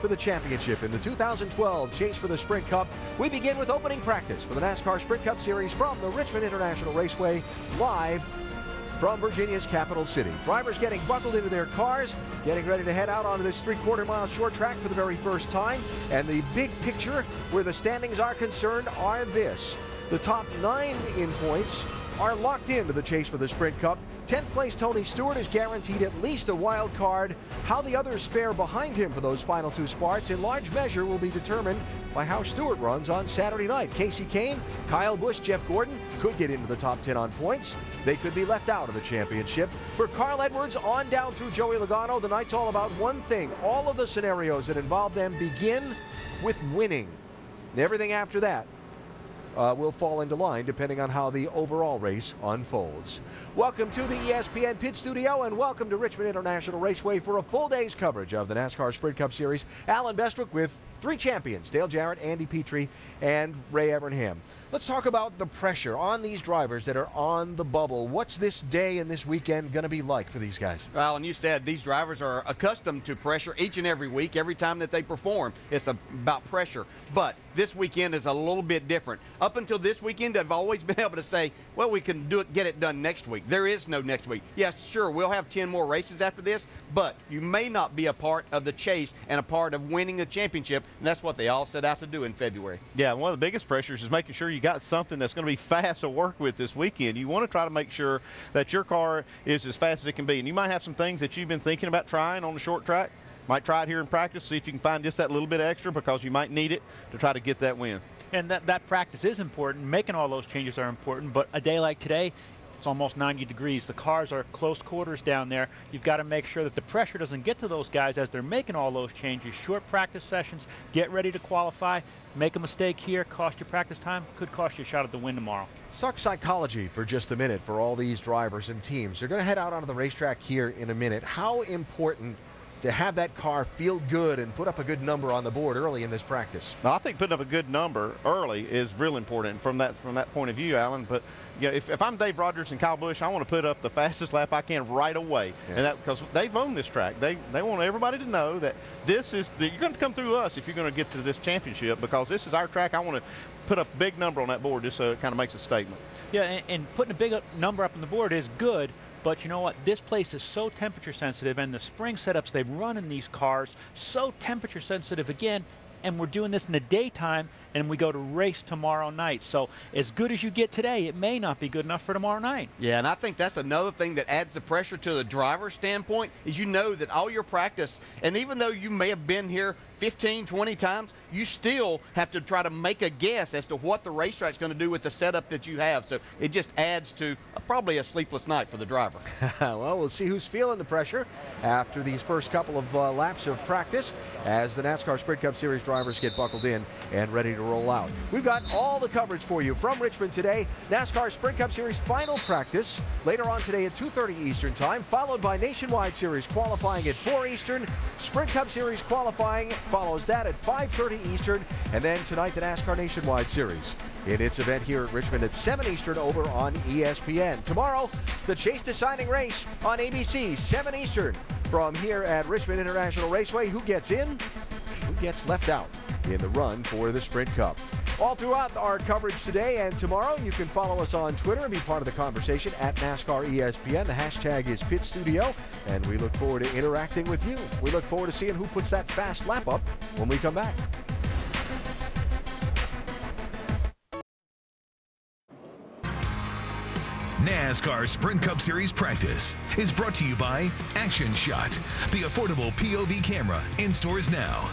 for the championship in the 2012 Chase for the Sprint Cup. We begin with opening practice for the NASCAR Sprint Cup Series from the Richmond International Raceway, live from Virginia's capital city. Drivers getting buckled into their cars, getting ready to head out onto this 3/4 mile short track for the very first time. And the big picture where the standings are concerned are this. The top 9 in points are locked into the Chase for the Sprint Cup. 10th place Tony Stewart is guaranteed at least a wild card. How the others fare behind him for those final 2 spots in large measure will be determined by how Stewart runs on Saturday night. Casey Kane, Kyle Busch, Jeff Gordon could get into the top 10 on points. They could be left out of the championship. For Carl Edwards on down through Joey Logano, the night's all about one thing. All of the scenarios that involve them begin with winning. Everything after that will fall into line depending on how the overall race unfolds. Welcome to the ESPN Pit Studio and welcome to Richmond International Raceway for a full day's coverage of the NASCAR Sprint Cup Series. Alan Bestwick with 3 champions, Dale Jarrett, Andy Petrie, and Ray Evernham. Let's talk about the pressure on these drivers that are on the bubble. What's this day and this weekend going to be like for these guys? Well, and you said these drivers are accustomed to pressure each and every week, every time that they perform. It's about pressure. But this weekend is a little bit different. Up until this weekend, they've always been able to say, well, we can get it done next week. There is no next week. Yes, sure, we'll have 10 more races after this, but you may not be a part of the chase and a part of winning the championship, and that's what they all set out to do in February. Yeah, one of the biggest pressures is making sure you got something that's going to be fast to work with this weekend. You want to try to make sure that your car is as fast as it can be, and you might have some things that you've been thinking about trying on the short track. Might try it here in practice, see if you can find just that little bit extra because you might need it to try to get that win. And that practice is important. Making all those changes are important, but a day like today, it's almost 90 degrees. The cars are close quarters down there. You've got to make sure that the pressure doesn't get to those guys as they're making all those changes. Short practice sessions, get ready to qualify. Make a mistake here, cost you practice time, could cost you a shot at the win tomorrow. Let's talk psychology for just a minute for all these drivers and teams. They're going to head out onto the racetrack here in a minute. How important to have that car feel good and put up a good number on the board early in this practice? Now, I think putting up a good number early is real important from that point of view, Alan. But you know, if I'm Dave Rogers and Kyle Busch, I want to put up the fastest lap I can right away. Yeah. And that because they've owned this track. They want everybody to know that you're going to come through us if you're going to get to this championship, because this is our track. I want to put up a big number on that board just so it kind of makes a statement. Yeah, and putting a big number up on the board is good. But you know what? This place is so temperature sensitive, and the spring setups they've run in these cars, so temperature sensitive again, and we're doing this in the daytime, and we go to race tomorrow night. So as good as you get today, it may not be good enough for tomorrow night. Yeah, and I think that's another thing that adds the pressure to the driver's standpoint, is you know that all your practice, and even though you may have been here 15, 20 times, you still have to try to make a guess as to what the racetrack's going to do with the setup that you have. So it just adds to probably a sleepless night for the driver. Well, we'll see who's feeling the pressure after these first couple of laps of practice as the NASCAR Sprint Cup Series drivers get buckled in and ready to roll out. We've got all the coverage for you from Richmond today. NASCAR Sprint Cup Series final practice later on today at 2:30 Eastern Time, followed by Nationwide Series qualifying at 4 Eastern. Sprint Cup Series qualifying follows that at 5:30 Eastern, and then tonight the NASCAR Nationwide Series in its event here at Richmond at 7 Eastern over on ESPN. Tomorrow, the Chase deciding race on ABC, 7 Eastern from here at Richmond International Raceway. Who gets in? Who gets left out in the run for the Sprint Cup? All throughout our coverage today and tomorrow, you can follow us on Twitter and be part of the conversation at NASCAR ESPN. The hashtag is Pit Studio, and we look forward to interacting with you. We look forward to seeing who puts that fast lap up when we come back. NASCAR Sprint Cup Series practice is brought to you by Action Shot, the affordable POV camera in stores now.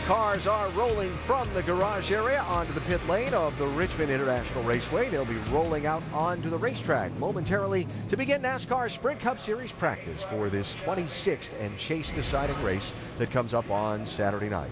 Cars are rolling from the garage area onto the pit lane of the Richmond International Raceway. They'll be rolling out onto the racetrack momentarily to begin NASCAR Sprint Cup Series practice for this 26th and chase deciding race that comes up on Saturday night.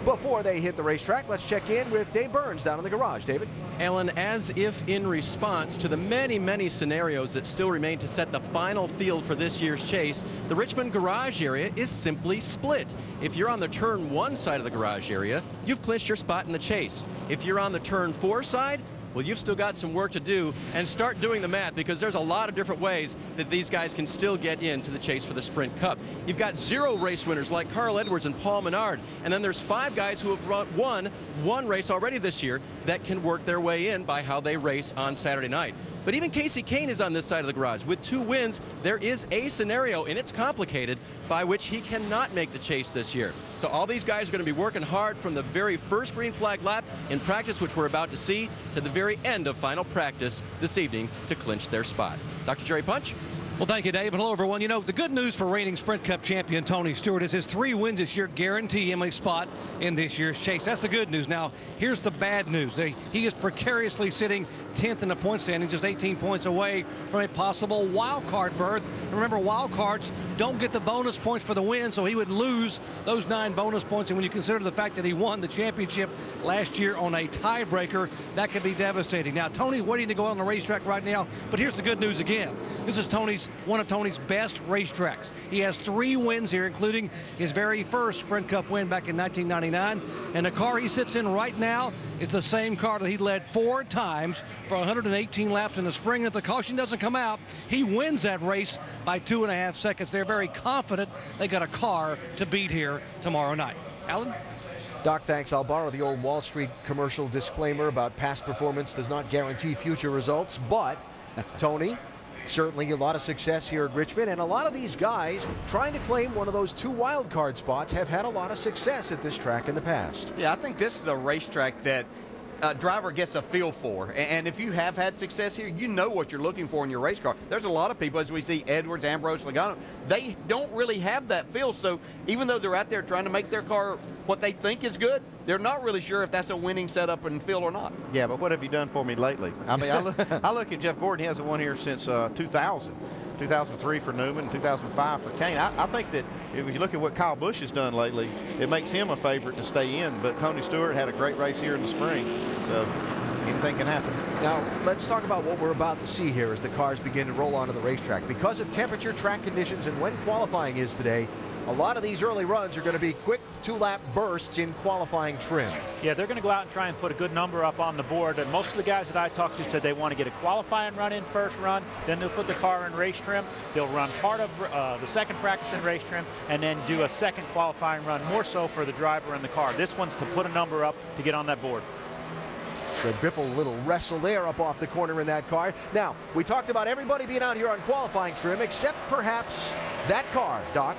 Before they hit the racetrack, let's check in with Dave Burns down in the garage. David? Alan, as if in response to the many, many scenarios that still remain to set the final field for this year's chase, the Richmond garage area is simply split. If you're on the turn 1 side of the garage area, you've clinched your spot in the chase. If you're on the turn 4 side, Well, you've still got some work to do, and start doing the math, because there's a lot of different ways that these guys can still get into the chase for the Sprint Cup. You've got 0 race winners like Carl Edwards and Paul Menard, and then there's 5 guys who have won one race already this year that can work their way in by how they race on Saturday night. But even Casey Kane is on this side of the garage. With 2 wins, there is a scenario, and it's complicated, by which he cannot make the chase this year. So all these guys are going to be working hard from the very first green flag lap in practice, which we're about to see, to the very end of final practice this evening to clinch their spot. Dr. Jerry Punch? Well, thank you, Dave. And hello, everyone. You know, the good news for reigning Sprint Cup champion Tony Stewart is his 3 wins this year guarantee him a spot in this year's chase. That's the good news. Now, here's the bad news. He is precariously sitting 10th in the point standing, just 18 points away from a possible wild card berth. And remember, wild cards don't get the bonus points for the win, so he would lose those 9 bonus points. And when you consider the fact that he won the championship last year on a tiebreaker, that could be devastating. Now, Tony's waiting to go out on the racetrack right now, but here's the good news again. This is one of Tony's best racetracks. He has 3 wins here, including his very first Sprint Cup win back in 1999. And the car he sits in right now is the same car that he led 4 times for 118 laps in the spring. And if the caution doesn't come out, he wins that race by 2.5 seconds. They're very confident they got a car to beat here tomorrow night. Alan? Doc, thanks. I'll borrow the old Wall Street commercial disclaimer about past performance does not guarantee future results, but Tony, certainly a lot of success here at Richmond, and a lot of these guys trying to claim one of those 2 wild card spots have had a lot of success at this track in the past. Yeah, I think this is a racetrack that driver gets a feel for, and if you have had success here, you know what you're looking for in your race car. There's a lot of people, as we see Edwards, Ambrose, Logano, they don't really have that feel, so even though they're out there trying to make their car what they think is good, they're not really sure if that's a winning setup and feel or not. Yeah, but what have you done for me lately? I mean, I look at Jeff Gordon. He hasn't won here since 2000. 2003 for Newman, 2005 for Kane. I think that if you look at what Kyle Busch has done lately, it makes him a favorite to stay in. But Tony Stewart had a great race here in the spring, so anything can happen. Now, let's talk about what we're about to see here as the cars begin to roll onto the racetrack. Because of temperature, track conditions, and when qualifying is today, a lot of these early runs are going to be quick 2-lap bursts in qualifying trim. Yeah, they're going to go out and try and put a good number up on the board. And most of the guys that I talked to said they want to get a qualifying run in first run, then they'll put the car in race trim. They'll run part of the second practice in race trim, and then do a second qualifying run, more so for the driver and the car. This one's to put a number up to get on that board. Greg Biffle, a little wrestle there up off the corner in that car. Now, we talked about everybody being out here on qualifying trim, except perhaps that car, Doc.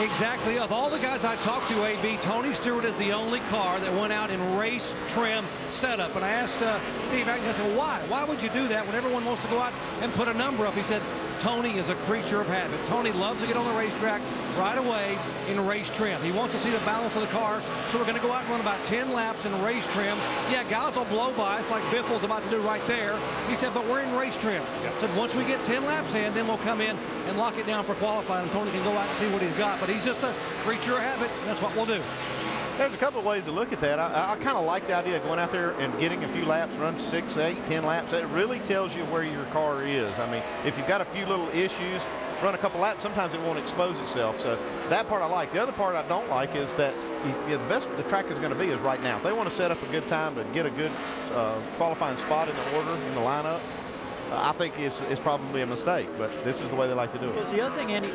Exactly. Of all the guys I talked to, AB, Tony Stewart is the only car that went out in race trim setup. And I asked Steve Atkins, I said, why? Why would you do that when everyone wants to go out and put a number up? He said, Tony is a creature of habit. Tony loves to get on the racetrack right away in race trim. He wants to see the balance of the car, so we're going to go out and run about 10 laps in race trim. Yeah, guys will blow by us like Biffle's about to do right there. He said, but we're in race trim. Said once we get 10 laps in, then we'll come in and lock it down for qualifying, and Tony can go out and see what he's got. But he's just a creature of habit, and that's what we'll do. There's a couple of ways to look at that. I kind of like the idea of going out there and getting a few laps, run 6, 8, 10 laps. It really tells you where your car is. I mean, if you've got a few little issues, run a couple laps, sometimes it won't expose itself. So that part I like. The other part I don't like is that the best the track is going to be is right now. If they want to set up a good time to get a good qualifying spot in the order, in the lineup, I think it's probably a mistake. But this is the way they like to do it. The other thing, Andy,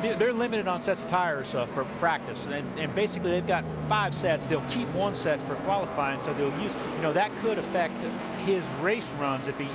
they're limited on sets of tires for practice, and basically they've got 5 sets. They'll keep 1 set for qualifying, so they'll use, that could affect his race runs if he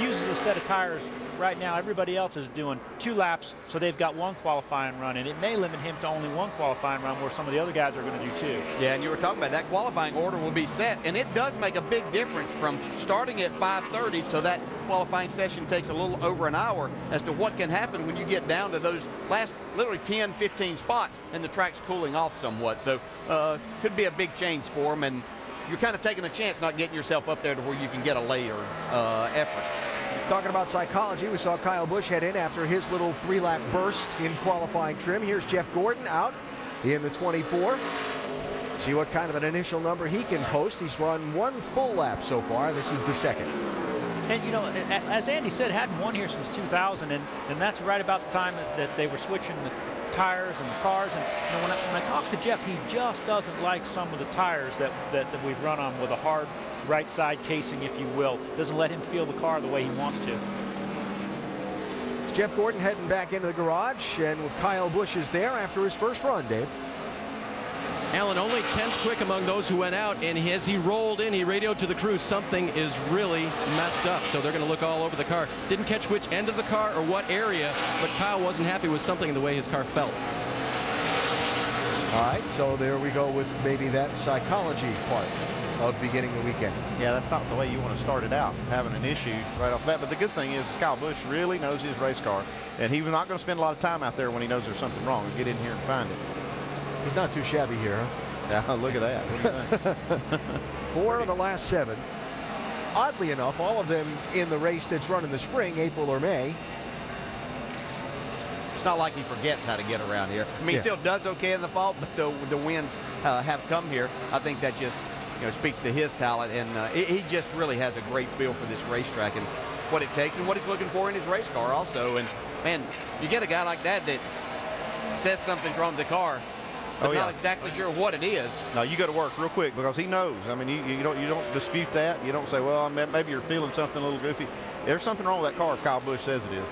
uses a set of tires. Right now, everybody else is doing 2 laps, so they've got 1 qualifying run, and it may limit him to only 1 qualifying run, where some of the other guys are going to do 2. Yeah, and you were talking about that qualifying order will be set, and it does make a big difference from starting at 5:30 till that qualifying session takes a little over an hour as to what can happen when you get down to those last literally 10, 15 spots, and the track's cooling off somewhat. So could be a big change for him, and you're kind of taking a chance not getting yourself up there to where you can get a later effort. Talking about psychology, we saw Kyle Busch head in after his little 3-lap burst in qualifying trim. Here's Jeff Gordon out in the 24. See what kind of an initial number he can post. He's run 1 full lap so far. This is the second. And, you know, as Andy said, hadn't won here since 2000, and that's right about the time that they were switching the tires and the cars. And you know, when I talk to Jeff, he just doesn't like some of the tires that we've run on with a hard right side casing, if you will. Doesn't let him feel the car the way he wants to. It's Jeff Gordon heading back into the garage, and with Kyle Busch is there after his first run, Dave. Alan, only 10th quick among those who went out, and as he rolled in, he radioed to the crew, something is really messed up. So they're going to look all over the car. Didn't catch which end of the car or what area, but Kyle wasn't happy with something in the way his car felt. All right, so there we go with maybe that psychology part of beginning the weekend. Yeah, that's not the way you want to start it out, having an issue right off the bat. But the good thing is Kyle Busch really knows his race car, and he's not going to spend a lot of time out there when he knows there's something wrong and get in here and find it. He's not too shabby here, huh? Yeah, look at that. What do you think? 4 of the last 7. Oddly enough, all of them in the race that's run in the spring, April or May. It's not like he forgets how to get around here. I mean, Yeah. he still does okay in the fall, but the wins have come here. I think that just speaks to his talent, and he just really has a great feel for this racetrack and what it takes and what he's looking for in his race car also. And man, you get a guy like that says something's wrong with the car, but not exactly sure what it is. No, you got to work real quick because he knows. I mean, you don't dispute that. You don't say, well, maybe you're feeling something a little goofy. There's something wrong with that car if Kyle Busch says it is.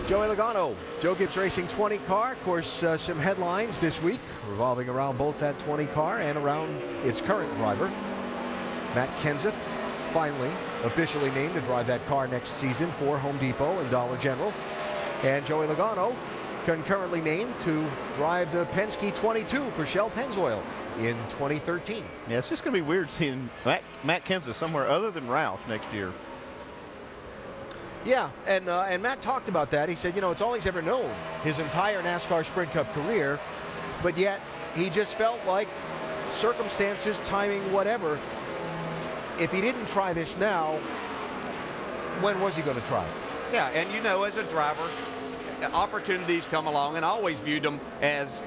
Joey Logano, Joe Gibbs Racing 20 car. Of course, some headlines this week revolving around both that 20 car and around its current driver. Matt Kenseth, finally officially named to drive that car next season for Home Depot and Dollar General. And Joey Logano concurrently named to drive the Penske 22 for Shell Pennzoil in 2013. Yeah, it's just going to be weird seeing Matt Kenseth somewhere other than Roush next year. Yeah, and Matt talked about that. He said, it's all he's ever known his entire NASCAR Sprint Cup career, but yet he just felt like circumstances, timing, whatever, if he didn't try this now, when was he going to try it? Yeah, and as a driver, opportunities come along, and I always viewed them as,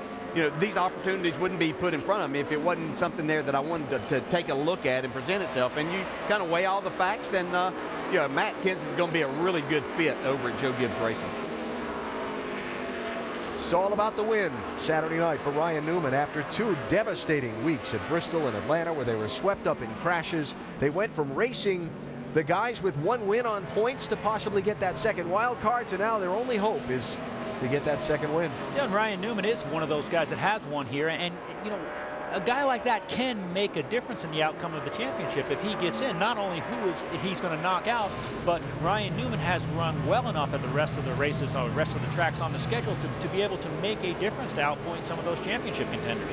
these opportunities wouldn't be put in front of me if it wasn't something there that I wanted to take a look at and present itself. And you kind of weigh all the facts, and Matt Kenseth is going to be a really good fit over at Joe Gibbs Racing. It's all about the win Saturday night for Ryan Newman after 2 devastating weeks at Bristol and Atlanta where they were swept up in crashes. They went from racing the guys with 1 win on points to possibly get that second wild card to now their only hope is to get that second win. Yeah, and Ryan Newman is one of those guys that has won here, and a guy like that can make a difference in the outcome of the championship if he gets in. Not only he's going to knock out, but Ryan Newman has run well enough at the rest of the races or the rest of the tracks on the schedule to be able to make a difference to outpoint some of those championship contenders.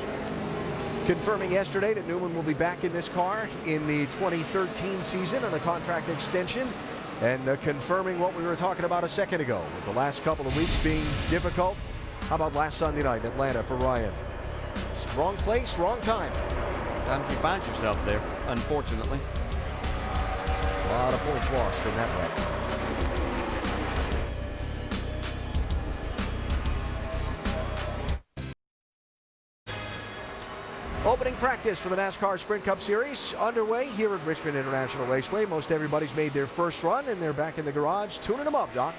Confirming yesterday that Newman will be back in this car in the 2013 season on a contract extension, and confirming what we were talking about a second ago with the last couple of weeks being difficult. How about last Sunday night in Atlanta for Ryan? Wrong place, wrong time. Sometimes you find yourself there, unfortunately. A lot of points lost in that wreck. Opening practice for the NASCAR Sprint Cup Series underway here at Richmond International Raceway. Most everybody's made their first run, and they're back in the garage tuning them up, Doc.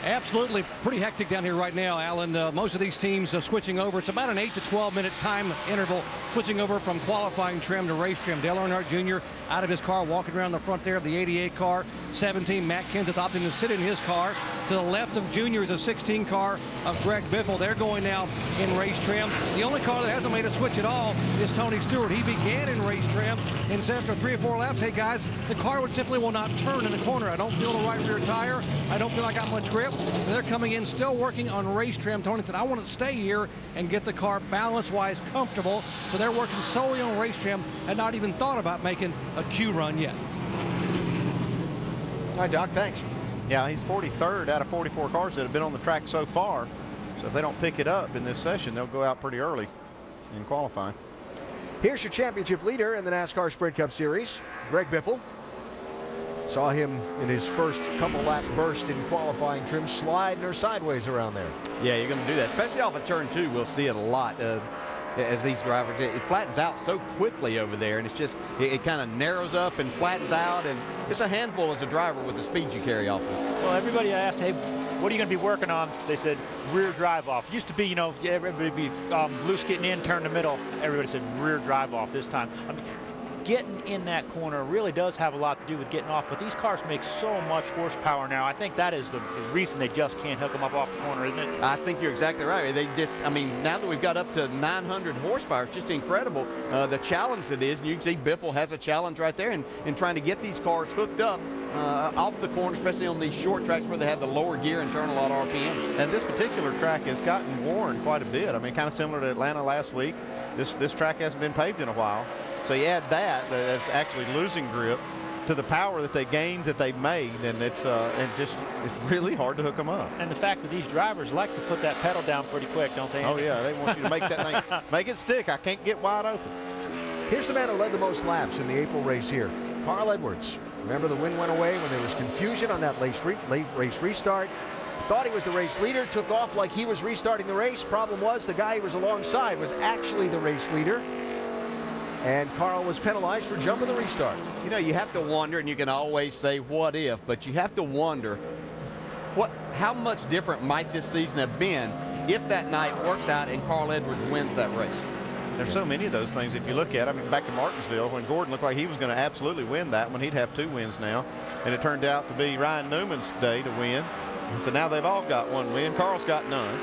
Absolutely pretty hectic down here right now, Alan. Most of these teams are switching over. It's about an 8 to 12 minute time interval switching over from qualifying trim to race trim. Dale Earnhardt Jr. out of his car, walking around the front there of the 88 car. 17, Matt Kenseth opting to sit in his car. To the left of Jr. is a 16 car of Greg Biffle. They're going now in race trim. The only car that hasn't made a switch at all is Tony Stewart. He began in race trim and said after 3 or 4 laps, hey guys, the car simply will not turn in the corner. I don't feel the right rear tire. I don't feel I got much grip. So they're coming in still working on race trim. Tony said, I want to stay here and get the car balance-wise comfortable. So they're working solely on race trim and not even thought about making a Q run yet. All right, Doc, thanks. Yeah, he's 43rd out of 44 cars that have been on the track so far. So if they don't pick it up in this session, they'll go out pretty early in qualifying. Here's your championship leader in the NASCAR Sprint Cup Series, Greg Biffle. Saw him in his first couple lap burst in qualifying trim, sliding her sideways around there. Yeah, you're going to do that, especially off of turn 2. We'll see it a lot. as these drivers. It flattens out so quickly over there, and it's just, it kind of narrows up and flattens out, and it's a handful as a driver with the speed you carry off of. Well, everybody asked, hey, what are you going to be working on? They said rear drive off. Used to be, you know, everybody be loose getting in, turn the middle. Everybody said rear drive off this time. I mean, getting in that corner really does have a lot to do with getting off, but these cars make so much horsepower now. I think that is the reason they just can't hook them up off the corner, isn't it? I think you're exactly right. They just, I mean, now that we've got up to 900 horsepower, it's just incredible. The challenge it is, and you can see Biffle has a challenge right there in trying to get these cars hooked up off the corner, especially on these short tracks where they have the lower gear and turn a lot of RPM. And this particular track has gotten worn quite a bit. I mean, kind of similar to Atlanta last week. This track hasn't been paved in a while. So you add that's actually losing grip to the power that they've made, and it's really hard to hook them up. And the fact that these drivers like to put that pedal down pretty quick, don't they, Andy? Oh yeah, they want you to make that thing, make it stick. I can't get wide open. Here's the man who led the most laps in the April race here, Carl Edwards. Remember, the win went away when there was confusion on that late race restart. Thought he was the race leader, took off like he was restarting the race. Problem was, the guy he was alongside was actually the race leader, and Carl was penalized for jumping the restart. You know, you have to wonder, and you can always say what if, but you have to wonder how much different might this season have been if that night works out and Carl Edwards wins that race. There's so many of those things if you look at it. I mean, back to Martinsville, when Gordon looked like he was going to absolutely win that one, he'd have 2 wins now, and it turned out to be Ryan Newman's day to win. So now they've all got 1 win. Carl's got none.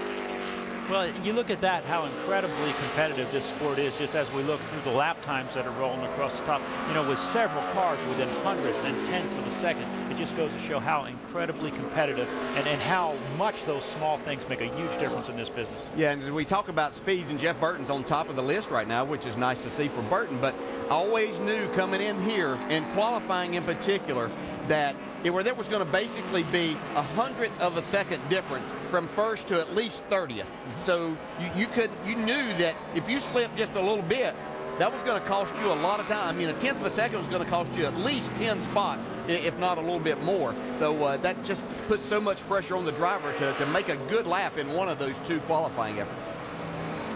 Well, you look at that, how incredibly competitive this sport is, just as we look through the lap times that are rolling across the top. You know, with several cars within hundredths and tenths of a second, it just goes to show how incredibly competitive and how much those small things make a huge difference in this business. Yeah, and we talk about speeds, and Jeff Burton's on top of the list right now, which is nice to see for Burton, but I always knew coming in here, and qualifying in particular, that there was going to basically be 100th of a second difference from first to at least 30th. So you knew that if you slipped just a little bit, that was going to cost you a lot of time. I mean, 1/10 of a second was going to cost you at least 10 spots, if not a little bit more. So that just puts so much pressure on the driver to make a good lap in one of those 2 qualifying efforts.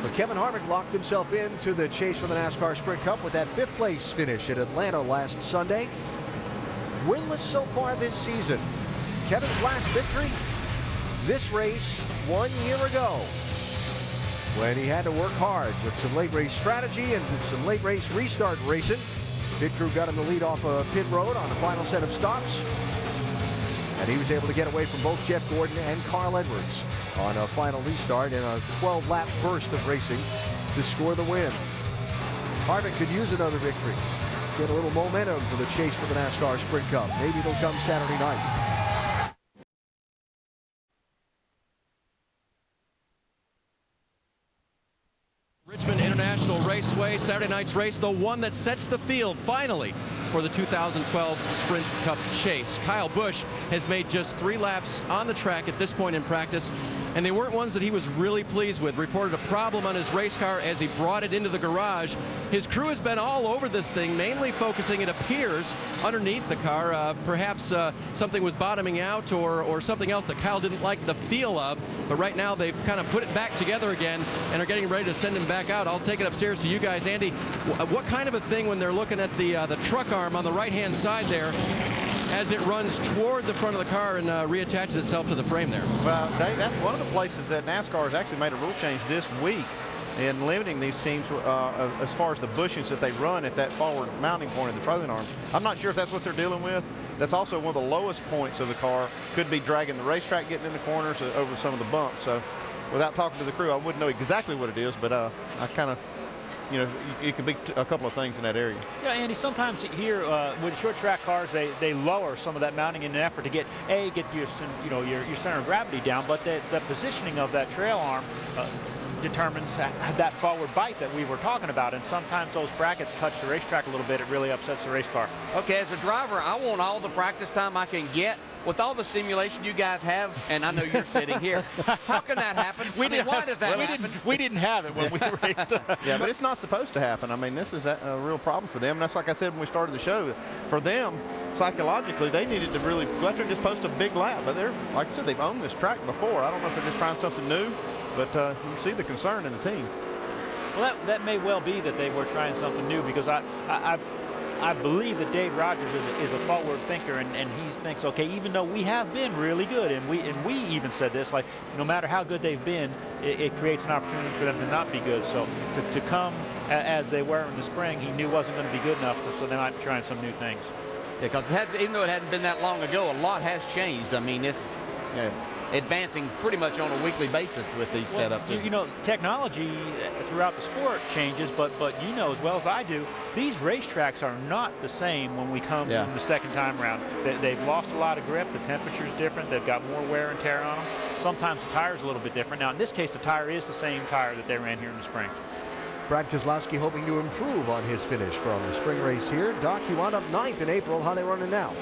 But Kevin Harvick locked himself into the chase for the NASCAR Sprint Cup with that 5th place finish at Atlanta last Sunday. Winless so far this season. Kevin's last victory, this race 1 year ago, when he had to work hard with some late race strategy and some late race restart racing. Pit crew got him the lead off pit road on the final set of stops, and he was able to get away from both Jeff Gordon and Carl Edwards on a final restart in a 12-lap burst of racing to score the win. Harvick could use another victory, get a little momentum for the chase for the NASCAR Sprint Cup. Maybe it'll come Saturday night. Richmond International Raceway, Saturday night's race, the one that sets the field finally for the 2012 Sprint Cup chase. Kyle Busch has made just 3 laps on the track at this point in practice, and they weren't ones that he was really pleased with. Reported a problem on his race car as he brought it into the garage. His crew has been all over this thing, mainly focusing, it appears, underneath the car. Perhaps something was bottoming out or something else that Kyle didn't like the feel of, but right now they've kind of put it back together again and are getting ready to send him back out. I'll take it upstairs to you guys. Andy, what kind of a thing when they're looking at the truck arm on the right-hand side there as it runs toward the front of the car and reattaches itself to the frame there? Well, that's one of the places that NASCAR has actually made a rule change this week in limiting these teams as far as the bushings that they run at that forward mounting point of the trailing arms. I'm not sure if that's what they're dealing with. That's also one of the lowest points of the car. Could be dragging the racetrack, getting in the corners over some of the bumps. So without talking to the crew, I wouldn't know exactly what it is, but I kind of, you know, it could be a couple of things in that area. Yeah, Andy, sometimes here with short track cars, they lower some of that mounting in an effort to get your center of gravity down, but the positioning of that trail arm determines that forward bite that we were talking about, and sometimes those brackets touch the racetrack a little bit. It really upsets the race car. Okay, as a driver, I want all the practice time I can get. With all the simulation you guys have, and I know you're sitting here, how can that happen? Why does that happen? We didn't have it when we raced. Yeah, but it's not supposed to happen. I mean, this is a real problem for them. And that's like I said when we started the show. For them, psychologically, they needed to really go out there and just post a big lap. But they're, like I said, they've owned this track before. I don't know if they're just trying something new, but you can see the concern in the team. Well, that may well be that they were trying something new, because I believe that Dave Rogers is a forward thinker, and he thinks, okay, even though we have been really good, and we even said this, like, no matter how good they've been, it creates an opportunity for them to not be good. So to come as they were in the spring, he knew wasn't going to be good enough, so they might be trying some new things. Yeah, because even though it hadn't been that long ago, a lot has changed. I mean, it's advancing pretty much on a weekly basis with these setups. You know, technology throughout the sport changes, but you know as well as I do, these racetracks are not the same when we come from the second time around. They've lost a lot of grip. The temperature's different. They've got more wear and tear on them. Sometimes the tire's a little bit different. Now, in this case, the tire is the same tire that they ran here in the spring. Brad Keselowski hoping to improve on his finish from the spring race here. Doc, he wound up 9th in April. How they running now?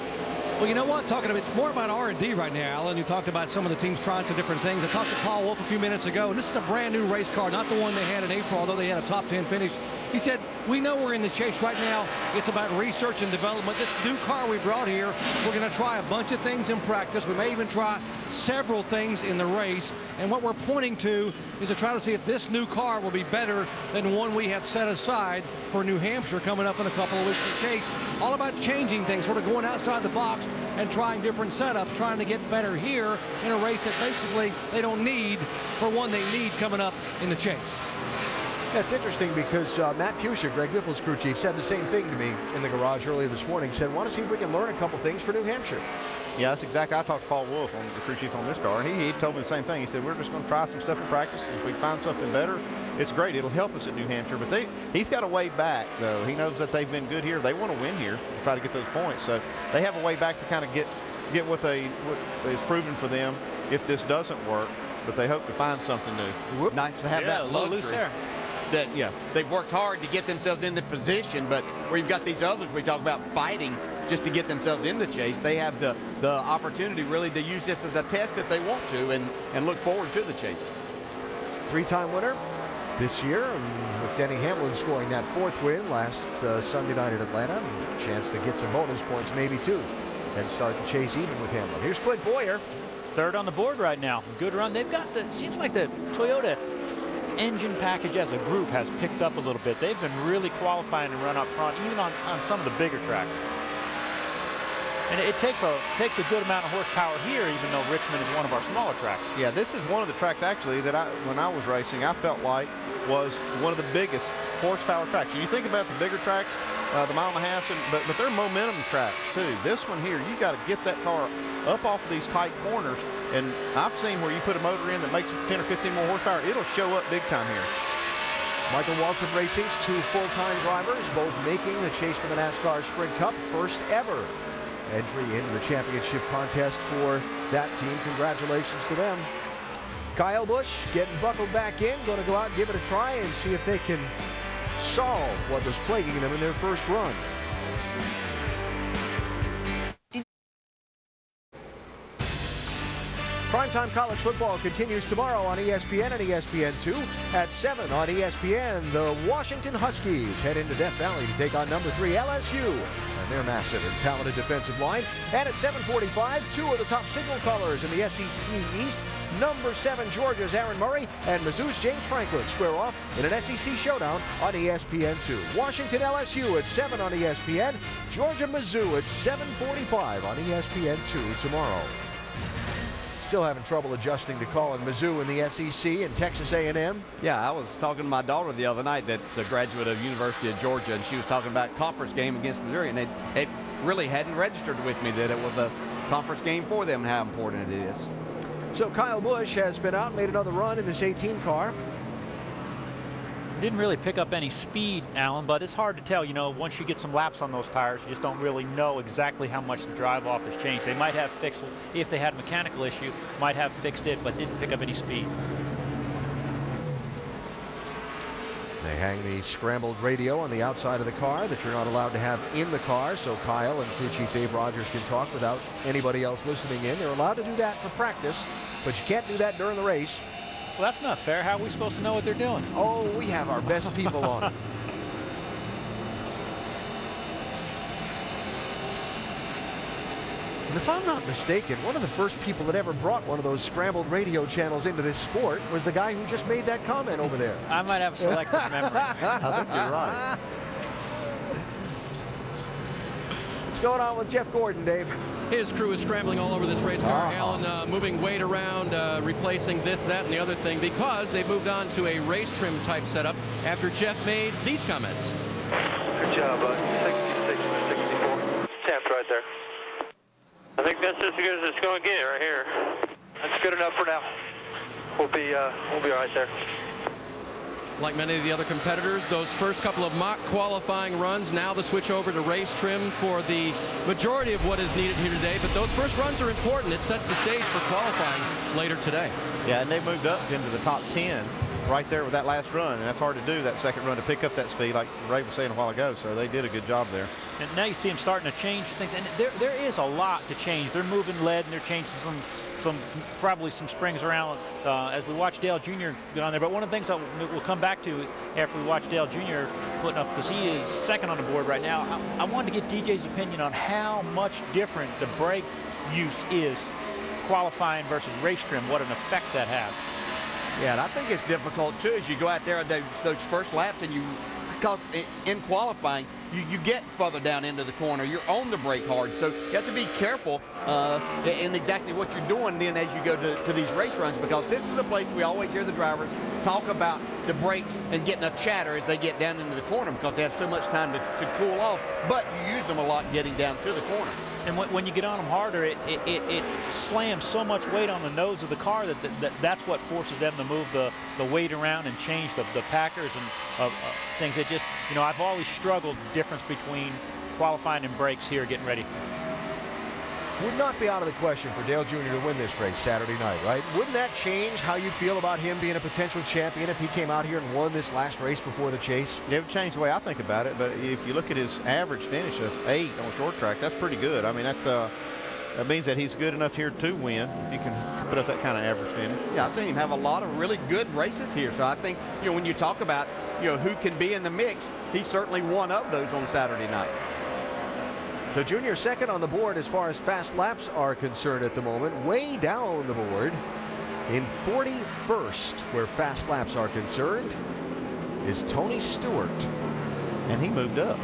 Well, you know what? It's more about R&D right now, Alan. You talked about some of the teams trying some different things. I talked to Paul Wolf a few minutes ago, and this is a brand new race car, not the one they had in April, although they had a top 10 finish. He said, we know we're in the chase right now. It's about research and development. This new car we brought here, we're going to try a bunch of things in practice. We may even try several things in the race. And what we're pointing to is to try to see if this new car will be better than one we have set aside for New Hampshire coming up in a couple of weeks to chase. All about changing things, sort of going outside the box and trying different setups, trying to get better here in a race that basically they don't need for one they need coming up in the chase. That's interesting, because Matt Pusha, Greg Biffle's crew chief, said the same thing to me in the garage earlier this morning. Said, want to see if we can learn a couple things for New Hampshire. Yeah, that's exactly. I talked to Paul Wolf, on the crew chief on this car, and he told me the same thing. He said, we're just going to try some stuff in practice, and if we find something better, it's great. It'll help us at New Hampshire. But he's got a way back, though. He knows that they've been good here. They want to win here to try to get those points. So they have a way back to kind of get what is proven for them if this doesn't work. But they hope to find something new. Nice to have that luxury. That they've worked hard to get themselves in the position, but where you've got these others, we talk about fighting just to get themselves in the chase. They have the opportunity really to use this as a test if they want to, and look forward to the chase. 3-time winner this year, and with Denny Hamlin scoring that 4th win last Sunday night at Atlanta. Chance to get some bonus points maybe too, and start the chase even with Hamlin. Here's Clint Boyer. 3rd on the board right now. Good run. They've got seems like the Toyota engine package as a group has picked up a little bit. They've been really qualifying to run up front, even on some of the bigger tracks. And it takes a good amount of horsepower here, even though Richmond is one of our smaller tracks. Yeah, this is one of the tracks actually that when I was racing, I felt like was one of the biggest horsepower tracks. You think about the bigger tracks, the mile and a half, but they're momentum tracks too. This one here, you got to get that car up off of these tight corners. And I've seen where you put a motor in that makes 10 or 15 more horsepower, it'll show up big time here. Michael Waltrip Racing's 2 full-time drivers, both making the chase for the NASCAR Sprint Cup. First ever entry into the championship contest for that team. Congratulations to them. Kyle Busch getting buckled back in, going to go out and give it a try and see if they can solve what was plaguing them in their first run. Primetime college football continues tomorrow on ESPN and ESPN2. At 7 on ESPN, the Washington Huskies head into Death Valley to take on number 3 LSU and their massive and talented defensive line. And at 7:45, 2 of the top signal callers in the SEC East, number 7 Georgia's Aaron Murray and Mizzou's James Franklin square off in an SEC showdown on ESPN2. Washington LSU at 7 on ESPN, Georgia Mizzou at 7:45 on ESPN2 tomorrow. Still having trouble adjusting to calling Mizzou in the SEC and Texas A&M. Yeah, I was talking to my daughter the other night that's a graduate of University of Georgia, and she was talking about conference game against Missouri, and it really hadn't registered with me that it was a conference game for them and how important it is. So Kyle Busch has been out and made another run in this 18 car. Didn't really pick up any speed, Alan, but it's hard to tell. You know, once you get some laps on those tires, you just don't really know exactly how much the drive off has changed. They might have fixed, if they had a mechanical issue, might have fixed it, but didn't pick up any speed. They hang the scrambled radio on the outside of the car that you're not allowed to have in the car, so Kyle and crew chief Dave Rogers can talk without anybody else listening in. They're allowed to do that for practice, but you can't do that during the race. Well, that's not fair. How are we supposed to know what they're doing? Oh, we have our best people on it. And if I'm not mistaken, one of the first people that ever brought one of those scrambled radio channels into this sport was the guy who just made that comment over there. I might have selective memory. I think you're right. What's going on with Jeff Gordon, Dave? His crew is scrambling all over this race car, Alan, moving weight around, replacing this, that, and the other thing, because they moved on to a race trim type setup after Jeff made these comments. Good job, 66 and 64. Tapped right there. I think that's as good as it's going to get right here. That's good enough for now. We'll be all right there. Like many of the other competitors, those first couple of mock qualifying runs, now the switch over to race trim for the majority of what is needed here today. But those first runs are important. It sets the stage for qualifying later today. Yeah, and they moved up into the top 10 right there with that last run. And that's hard to do, that second run, to pick up that speed like Ray was saying a while ago. So they did a good job there. And now you see them starting to change things. And there is a lot to change. They're moving lead and they're changing probably some springs around as we watch Dale Jr. get on there. But one of the things that we'll come back to after we watch Dale Jr. putting up, because he is second on the board right now, I wanted to get DJ's opinion on how much different the brake use is qualifying versus race trim, what an effect that has. Yeah, and I think it's difficult too as you go out there those first laps, and because in qualifying you get further down into the corner, you're on the brake hard, so you have to be careful in exactly what you're doing then as you go to these race runs, because this is a place we always hear the drivers talk about the brakes and getting a chatter as they get down into the corner because they have so much time to cool off, but you use them a lot getting down to the corner. And when you get on them harder, it slams so much weight on the nose of the car that's what forces them to move the weight around and change the packers and things that just, I've always struggled the difference between qualifying and brakes here getting ready. Would not be out of the question for Dale Jr. to win this race Saturday night, right? Wouldn't that change how you feel about him being a potential champion if he came out here and won this last race before the chase? It would change the way I think about it, but if you look at his average finish of 8 on short track, that's pretty good. I mean, that means that he's good enough here to win if you can put up that kind of average finish. Yeah, I've seen him have a lot of really good races here, so I think, when you talk about, who can be in the mix, he's certainly one of those on Saturday night. So Junior second on the board as far as fast laps are concerned at the moment. Way down the board in 41st where fast laps are concerned is Tony Stewart. And he moved up.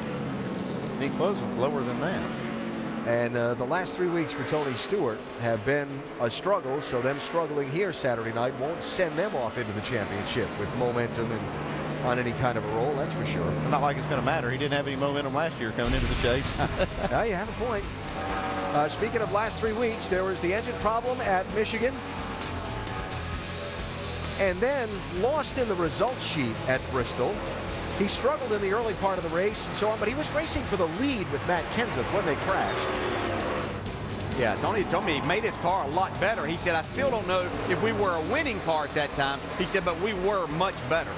He was lower than that. And the last 3 weeks for Tony Stewart have been a struggle, so them struggling here Saturday night won't send them off into the championship with momentum and on any kind of a roll, that's for sure. Not like it's going to matter. He didn't have any momentum last year coming into the chase. Now you have a point. Speaking of last 3 weeks, there was the engine problem at Michigan. And then lost in the results sheet at Bristol. He struggled in the early part of the race and so on, but he was racing for the lead with Matt Kenseth when they crashed. Yeah, Tony told me he made his car a lot better. He said, I still don't know if we were a winning car at that time. He said, but we were much better.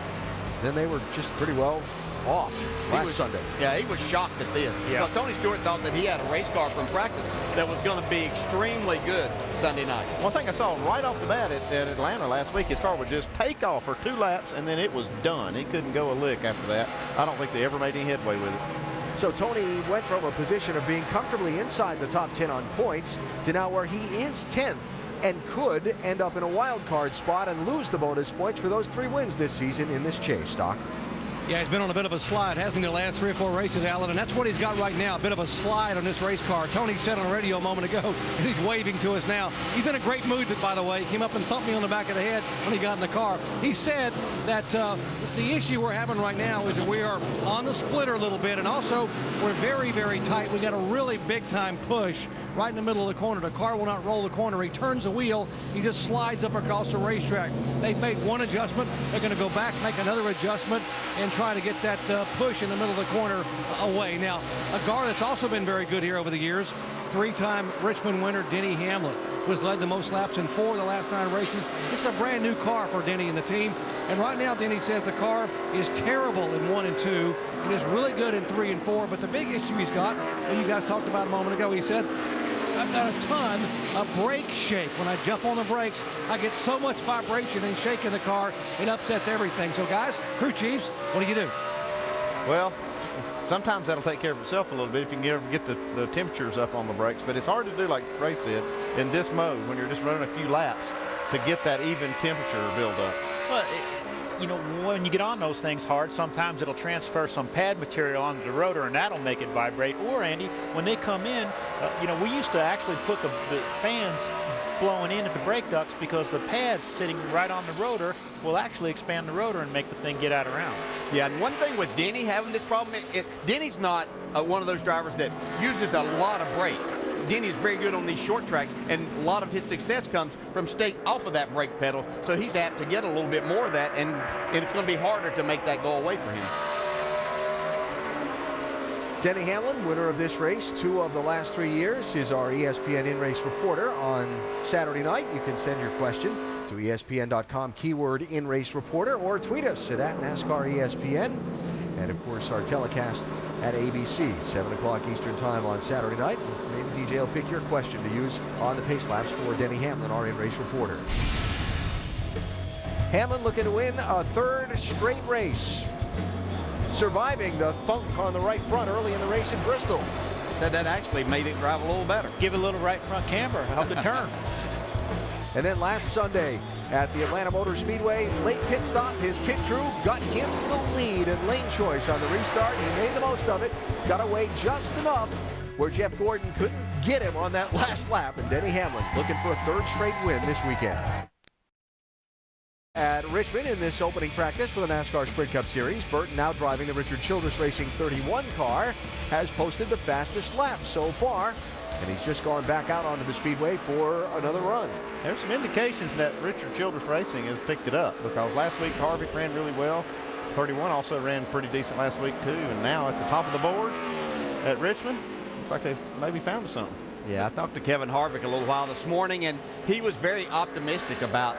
Then they were just pretty well off last Sunday. Yeah, he was shocked at this. Yeah. Well, Tony Stewart thought that he had a race car from practice that was going to be extremely good Sunday night. One thing I saw right off the bat at Atlanta last week, his car would just take off for 2 laps, and then it was done. He couldn't go a lick after that. I don't think they ever made any headway with it. So Tony went from a position of being comfortably inside the top 10 on points to now where he is 10th and could end up in a wild card spot and lose the bonus points for those 3 wins this season in this chase, Doc. Yeah, he's been on a bit of a slide, hasn't he, the last 3 or 4 races, Alan? And that's what he's got right now, a bit of a slide on this race car. Tony said on the radio a moment ago, and he's waving to us now. He's in a great mood, by the way. He came up and thumped me on the back of the head when he got in the car. He said that the issue we're having right now is that we are on the splitter a little bit, and also we're very, very tight. We got a really big-time push right in the middle of the corner. The car will not roll the corner. He turns the wheel. He just slides up across the racetrack. They've made one adjustment. They're going to go back, make another adjustment, and try to get that push in the middle of the corner away. Now, a car that's also been very good here over the years, 3-time Richmond winner Denny Hamlin, who has led the most laps in 4 of the last 9 races. This is a brand new car for Denny and the team. And right now, Denny says the car is terrible in 1 and 2. It is really good in 3 and 4. But the big issue he's got, and you guys talked about a moment ago, he said, I've got a ton of brake shake. When I jump on the brakes, I get so much vibration and shake in the car, it upsets everything. So, guys, crew chiefs, what do you do? Well, sometimes that'll take care of itself a little bit if you can ever get the temperatures up on the brakes. But it's hard to do, like Ray said, in this mode when you're just running a few laps to get that even temperature build up. Well, you know, when you get on those things hard, sometimes it'll transfer some pad material onto the rotor, and that'll make it vibrate. Or, Andy, when they come in, you know, we used to actually put the fans blowing in at the brake ducts because the pads sitting right on the rotor will actually expand the rotor and make the thing get out around. Yeah, and one thing with Denny having this problem, Denny's not one of those drivers that uses a lot of brake. Denny's very good on these short tracks, and a lot of his success comes from staying off of that brake pedal, so he's apt to get a little bit more of that, and it's going to be harder to make that go away for him. Denny Hamlin, winner of this race 2 of the last 3 years, is our ESPN in-race reporter on Saturday night. You can send your question to ESPN.com, keyword in-race reporter, or tweet us at NASCAR ESPN. And of course, our telecast at ABC, 7 o'clock Eastern time on Saturday night. Maybe DJ will pick your question to use on the pace laps for Denny Hamlin, our in-race reporter. Hamlin looking to win a 3rd straight race, surviving the thunk on the right front early in the race in Bristol. Said that actually made it drive a little better. Give it a little right front camber, help it turn. And then last Sunday at the Atlanta Motor Speedway, late pit stop, his pit crew got him the lead in lane choice on the restart. He made the most of it, got away just enough where Jeff Gordon couldn't get him on that last lap. And Denny Hamlin looking for a 3rd straight win this weekend. At Richmond in this opening practice for the NASCAR Sprint Cup Series, Burton, now driving the Richard Childress Racing 31 car, has posted the fastest lap so far. And he's just gone back out onto the speedway for another run. There's some indications that Richard Childress Racing has picked it up, because last week Harvick ran really well. 31 also ran pretty decent last week too, and now at the top of the board at Richmond, looks like they've maybe found something. Yeah, I talked to Kevin Harvick a little while this morning, and he was very optimistic about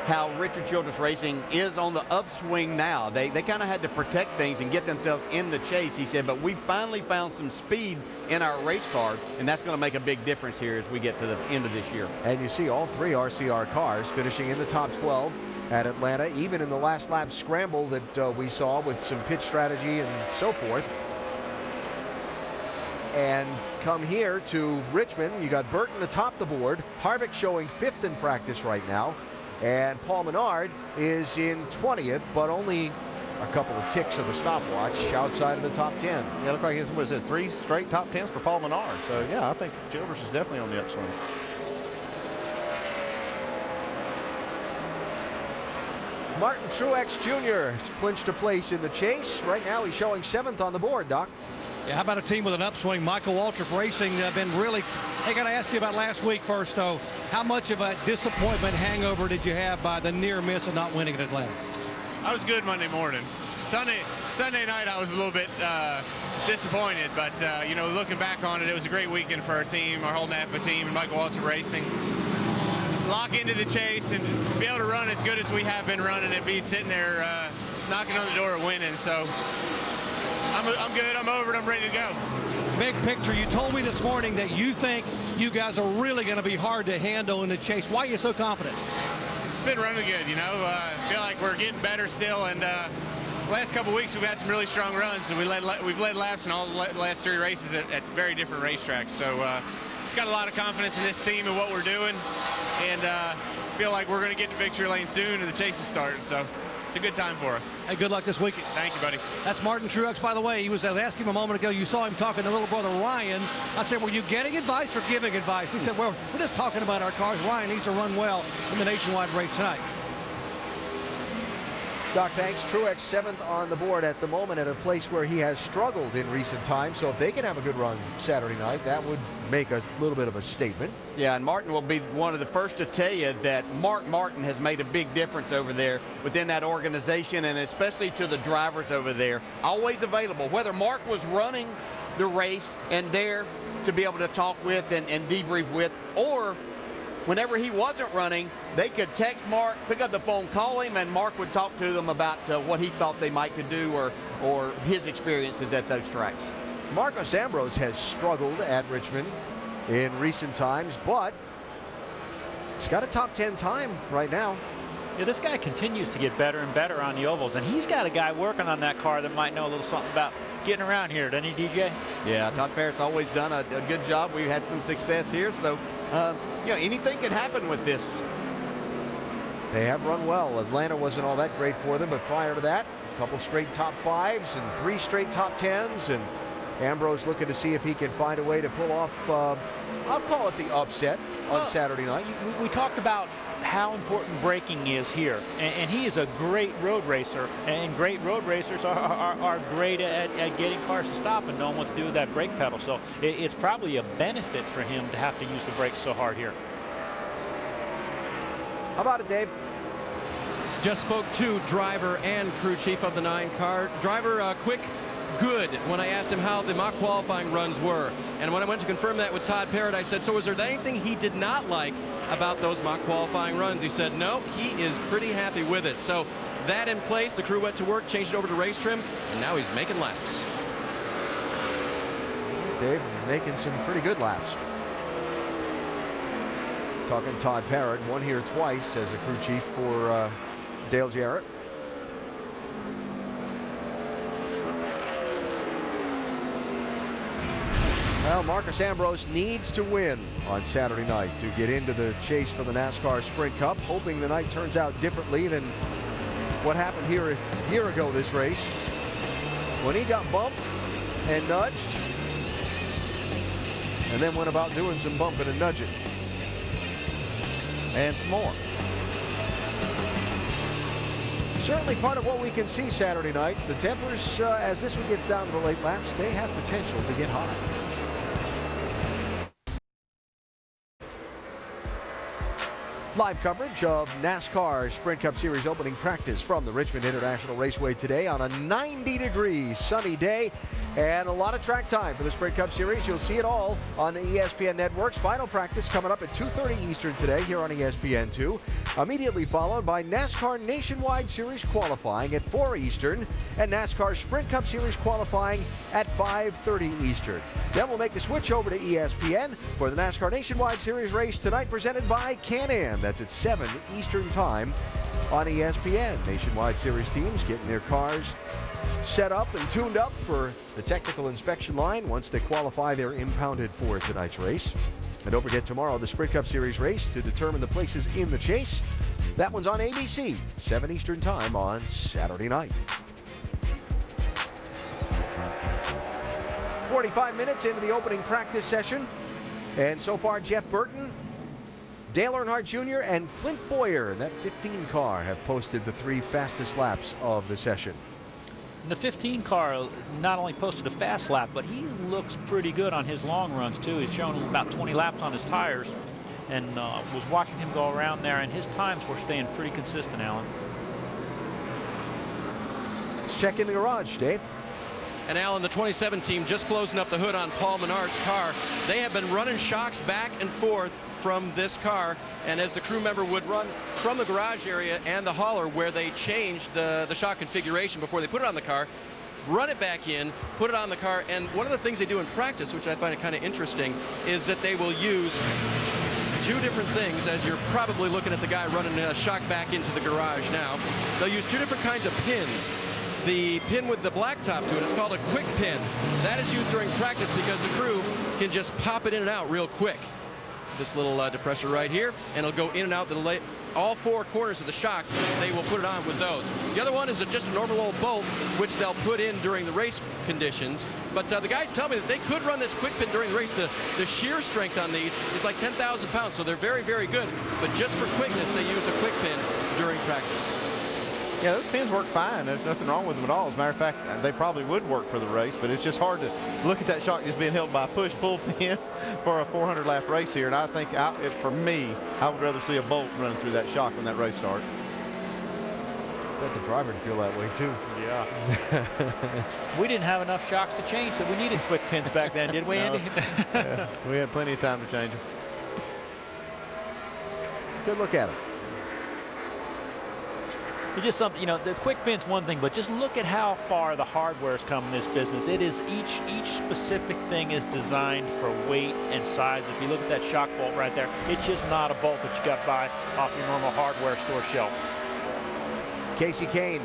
how Richard Childress Racing is on the upswing now. They kind of had to protect things and get themselves in the chase, he said, but we finally found some speed in our race cars, and that's going to make a big difference here as we get to the end of this year. And you see all 3 RCR cars finishing in the top 12 at Atlanta, even in the last lap scramble that we saw with some pit strategy and so forth. And come here to Richmond, you got Burton atop the board, Harvick showing 5th in practice right now, and Paul Menard is in 20th, but only a couple of ticks of the stopwatch outside of the top 10. Yeah, look like it was 3 straight top 10s for Paul Menard. So yeah, I think Childress is definitely on the upswing. Martin Truex Jr. clinched a place in the chase. Right now he's showing 7th on the board, Doc. Yeah, how about a team with an upswing? Michael Waltrip Racing been really. Hey, got to ask you about last week first, though. How much of a disappointment hangover did you have by the near miss of not winning at Atlanta? I was good Monday morning. Sunday night I was a little bit disappointed, but you know, looking back on it, it was a great weekend for our team, our whole NAPA team, and Michael Waltrip Racing. Lock into the chase and be able to run as good as we have been running and be sitting there knocking on the door of winning. So I'm good. I'm over it. I'm ready to go. Big picture, you told me this morning that you think you guys are really going to be hard to handle in the chase. Why are you so confident? It's been running good, you know. I feel like we're getting better still, and last couple weeks we've had some really strong runs, and we've led laps in all the last 3 races at very different racetracks. So just got a lot of confidence in this team and what we're doing, and feel like we're going to get to victory lane soon, and the chase is starting. So it's a good time for us. Hey, good luck this weekend. Thank you, buddy. That's Martin Truex, by the way. I was asking him a moment ago, you saw him talking to little brother Ryan. I said, were you getting advice or giving advice? He said, well, we're just talking about our cars. Ryan needs to run well in the nationwide race tonight. Doc, thanks. Truex 7th on the board at the moment at a place where he has struggled in recent times. So if they can have a good run Saturday night, that would make a little bit of a statement. Yeah, and Martin will be one of the first to tell you that Mark Martin has made a big difference over there within that organization, and especially to the drivers over there. Always available, whether Mark was running the race and there to be able to talk with and debrief with, or whenever he wasn't running, they could text Mark, pick up the phone, call him, and Mark would talk to them about what he thought they might could do or his experiences at those tracks. Marcos Ambrose has struggled at Richmond in recent times, but he's got a top 10 time right now. Yeah, this guy continues to get better and better on the ovals, and he's got a guy working on that car that might know a little something about getting around here, doesn't he, DJ? Yeah, Todd Parrott's always done a good job. We've had some success here, so you know, anything can happen with this. They have run well. Atlanta wasn't all that great for them, but prior to that, a couple straight top 5s and 3 straight top 10s, and Ambrose looking to see if he can find a way to pull off, I'll call it the upset on Saturday night. We talked about how important braking is here, and he is a great road racer, and great road racers are great at getting cars to stop and knowing what to do with that brake pedal. So it's probably a benefit for him to have to use the brakes so hard here. How about it, Dave? Just spoke to driver and crew chief of the 9 car. Driver, quick, good, when I asked him how the mock qualifying runs were. And when I went to confirm that with Todd Parrott, I said, so was there anything he did not like about those mock qualifying runs? He said, no, he is pretty happy with it. So that in place, the crew went to work, changed it over to race trim, and now he's making laps. Dave making some pretty good laps. Talking Todd Parrott, won here twice as a crew chief for Dale Jarrett. Well, Marcus Ambrose needs to win on Saturday night to get into the chase for the NASCAR Sprint Cup, hoping the night turns out differently than what happened here a year ago this race, when he got bumped and nudged and then went about doing some bumping and nudging. And some more. Certainly part of what we can see Saturday night. The tempers, as this one gets down to the late laps, they have potential to get hot. Live coverage of NASCAR Sprint Cup Series opening practice from the Richmond International Raceway today on a 90-degree sunny day, and a lot of track time for the Sprint Cup Series. You'll see it all on the ESPN networks. Final practice coming up at 2:30 Eastern today here on ESPN2. Immediately followed by NASCAR Nationwide Series qualifying at 4 Eastern and NASCAR Sprint Cup Series qualifying at 5:30 Eastern. Then we'll make the switch over to ESPN for the NASCAR Nationwide Series race tonight, presented by Can-Am. That's at 7 Eastern time on ESPN. Nationwide Series teams getting their cars set up and tuned up for the technical inspection line once they qualify their impounded for tonight's race. And don't forget tomorrow the Sprint Cup Series race to determine the places in the chase. That one's on ABC, 7 Eastern time on Saturday night. 45 minutes into the opening practice session, and so far Jeff Burton, Dale Earnhardt Jr. and Clint Boyer, that 15 car, have posted the 3 fastest laps of the session. And the 15 car not only posted a fast lap, but he looks pretty good on his long runs too. He's shown about 20 laps on his tires, and was watching him go around there, and his times were staying pretty consistent, Alan. Let's check in the garage, Dave. And Alan, the 27 team just closing up the hood on Paul Menard's car. They have been running shocks back and forth from this car, and as the crew member would run from the garage area and the hauler where they changed the shock configuration before they put it on the car, run it back in, put it on the car, and one of the things they do in practice, which I find it kind of interesting, is that they will use 2 different things. As you're probably looking at the guy running a shock back into the garage now, they'll use 2 different kinds of pins. The pin with the black top to it is called a quick pin. That is used during practice because the crew can just pop it in and out real quick. This little depressor right here, and it'll go in and out all 4 corners of the shock. They will put it on with those. The other one is just a normal old bolt, which they'll put in during the race conditions. But the guys tell me that they could run this quick pin during the race. The shear strength on these is like 10,000 pounds, so they're very, very good. But just for quickness, they use a quick pin during practice. Yeah, those pins work fine. There's nothing wrong with them at all. As a matter of fact, they probably would work for the race, but it's just hard to look at that shock just being held by a push-pull pin for a 400-lap race here. And I think, for me, I would rather see a bolt running through that shock when that race starts. I bet the driver would feel that way, too. Yeah. We didn't have enough shocks to change, so we needed quick pins back then, did we, Andy? Yeah, we had plenty of time to change them. Good look at him. It's just something, you know, the quick pin's one thing, but just look at how far the hardware's come in this business. It is each specific thing is designed for weight and size. If you look at that shock bolt right there, it's just not a bolt that you got to buy off your normal hardware store shelf. Casey Kane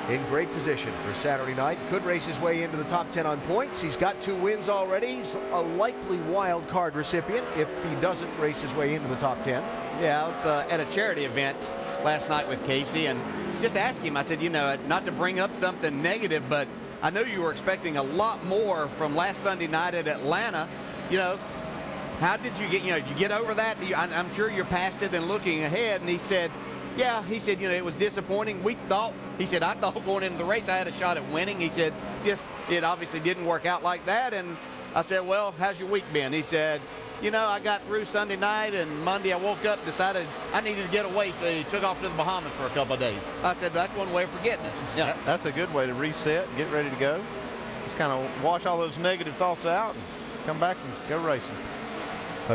in great position for Saturday night. Could race his way into the top 10 on points. He's got 2 wins already. He's a likely wild card recipient if he doesn't race his way into the top 10. Yeah, I was at a charity event last night with Casey and just asked him, I said, you know, not to bring up something negative, but I know you were expecting a lot more from last Sunday night at Atlanta. You know, how did you get, did you get over that? I'm sure you're past it and looking ahead. And he said, yeah, he said, it was disappointing. He said, I thought going into the race I had a shot at winning. He said, it obviously didn't work out like that. And I said, well, how's your week been? He said, I got through Sunday night and Monday I woke up, decided I needed to get away, so he took off to the Bahamas for a couple of days. I said, that's one way of forgetting it. Yeah. That's a good way to reset, get ready to go. Just kind of wash all those negative thoughts out and come back and go racing.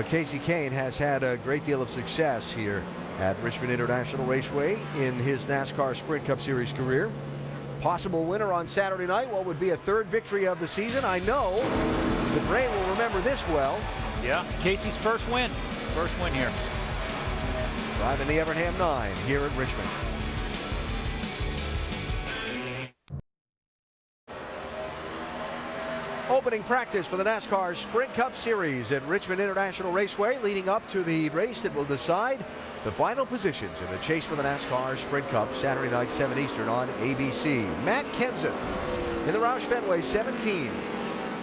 Casey Kane has had a great deal of success here at Richmond International Raceway in his NASCAR Sprint Cup Series career. Possible winner on Saturday night. What would be a 3rd victory of the season? I know the brain will remember this well. Yeah, Casey's first win. First win here. Driving the Evernham 9 here at Richmond. Opening practice for the NASCAR Sprint Cup Series at Richmond International Raceway, leading up to the race that will decide the final positions in the chase for the NASCAR Sprint Cup Saturday night, 7 Eastern on ABC. Matt Kenseth in the Roush Fenway 17.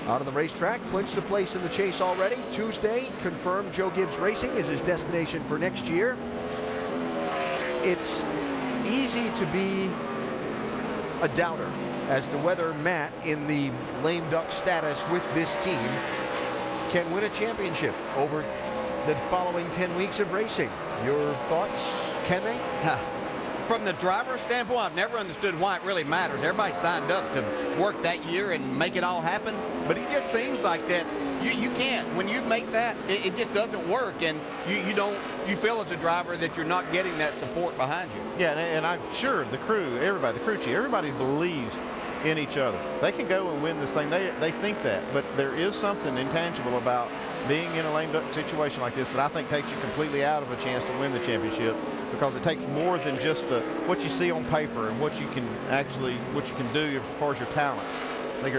Out on the racetrack, clinched a place in the chase already. Tuesday, confirmed Joe Gibbs Racing is his destination for next year. It's easy to be a doubter as to whether Matt, in the lame duck status with this team, can win a championship over the following 10 weeks of racing. Your thoughts, can they? From the driver's standpoint, I've never understood why it really matters. Everybody signed up to work that year and make it all happen, but it just seems like that you can't. When you make that, it just doesn't work, and you feel as a driver that you're not getting that support behind you. Yeah, and I'm sure the crew, everybody, the crew chief, everybody believes in each other. They can go and win this thing. They think that, but there is something intangible about being in a lame duck situation like this that I think takes you completely out of a chance to win the championship, because it takes more than just what you see on paper and what you can do as far as your talents. I think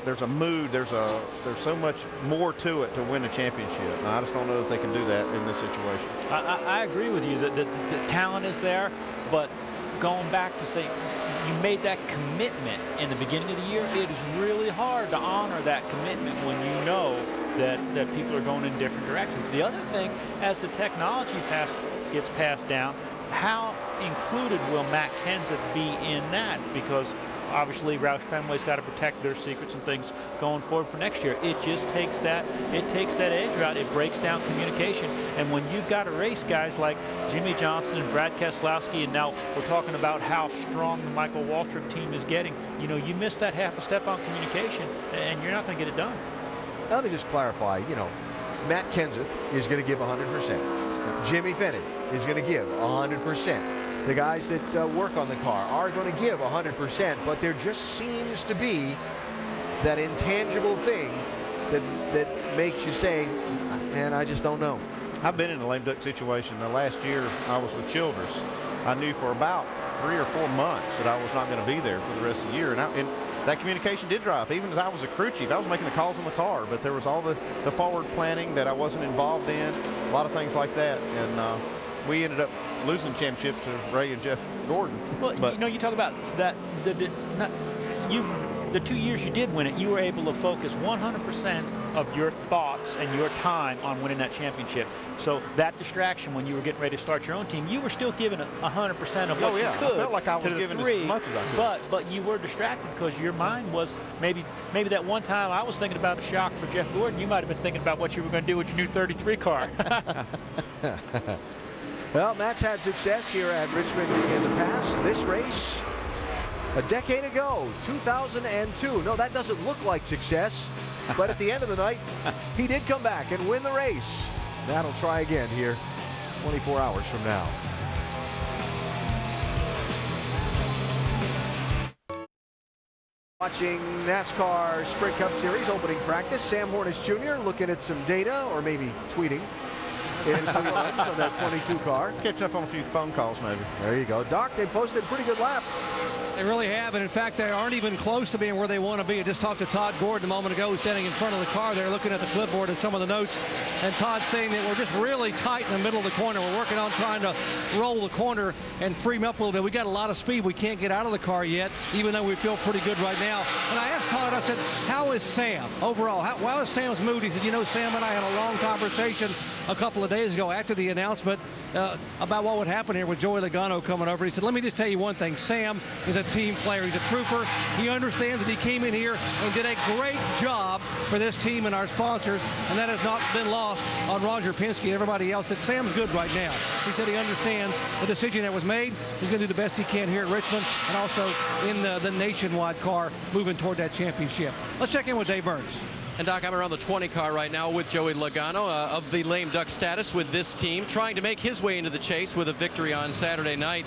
there's a mood, there's so much more to it to win a championship. And I just don't know if they can do that in this situation. I agree with you that the talent is there, but going back to say you made that commitment in the beginning of the year, it is really hard to honor that commitment when you know that people are going in different directions. The other thing, as the technology gets passed down, how included will Matt Kenseth be in that? Because obviously Roush Fenway's got to protect their secrets and things going forward for next year. It just takes that edge out. It breaks down communication. And when you've got to race guys like Jimmy Johnson and Brad Keselowski, and now we're talking about how strong the Michael Waltrip team is getting, you miss that half a step on communication and you're not going to get it done. Now, let me just clarify, Matt Kenseth is going to give 100%. Jimmy Fennig is going to give 100%. The guys that work on the car are going to give 100%, but there just seems to be that intangible thing that makes you say, man, I just don't know. I've been in a lame duck situation. The last year I was with Childress, I knew for about 3 or 4 months that I was not going to be there for the rest of the year. And that communication did drop. Even as I was a crew chief, I was making the calls on the car, but there was all the forward planning that I wasn't involved in, a lot of things like that. And we ended up losing the championship to Ray and Jeff Gordon. Well, you talk about that. The 2 years you did win it, you were able to focus 100% of your thoughts and your time on winning that championship. So that distraction when you were getting ready to start your own team, you were still giving 100% of what you could. I felt like I was giving as much as I could. But you were distracted because your mind was maybe that one time I was thinking about a shock for Jeff Gordon. You might have been thinking about what you were going to do with your new 33 car. Well, Matt's had success here at Richmond in the past. This race, a decade ago, 2002. No, that doesn't look like success, but at the end of the night, he did come back and win the race. Matt will try again here 24 hours from now. Watching NASCAR Sprint Cup Series opening practice, Sam Hornish Jr. looking at some data, or maybe tweeting. in Cleveland from that 22 car. Catch up on a few phone calls, maybe. There you go. Doc, they posted a pretty good lap. They really have, and in fact, they aren't even close to being where they want to be. I just talked to Todd Gordon a moment ago, who's standing in front of the car there looking at the clipboard and some of the notes, and Todd's saying that we're just really tight in the middle of the corner. We're working on trying to roll the corner and free them up a little bit. We got a lot of speed. We can't get out of the car yet, even though we feel pretty good right now. And I asked Todd, I said, how is Sam overall? How is Sam's mood? He said, you know, Sam and I had a long conversation a couple of days ago after the announcement about what would happen here with Joey Logano coming over. He said, let me just tell you one thing. Sam is a team player. He's a trooper. He understands that he came in here and did a great job for this team and our sponsors, and that has not been lost on Roger Penske and everybody else. That Sam's good right now. He said he understands the decision that was made. He's going to do the best he can here at Richmond and also in the nationwide car moving toward that championship. Let's check in with Dave Burns. And Doc, I'm around the 20 car right now with Joey Logano of the lame duck status with this team, trying to make his way into the chase with a victory on Saturday night.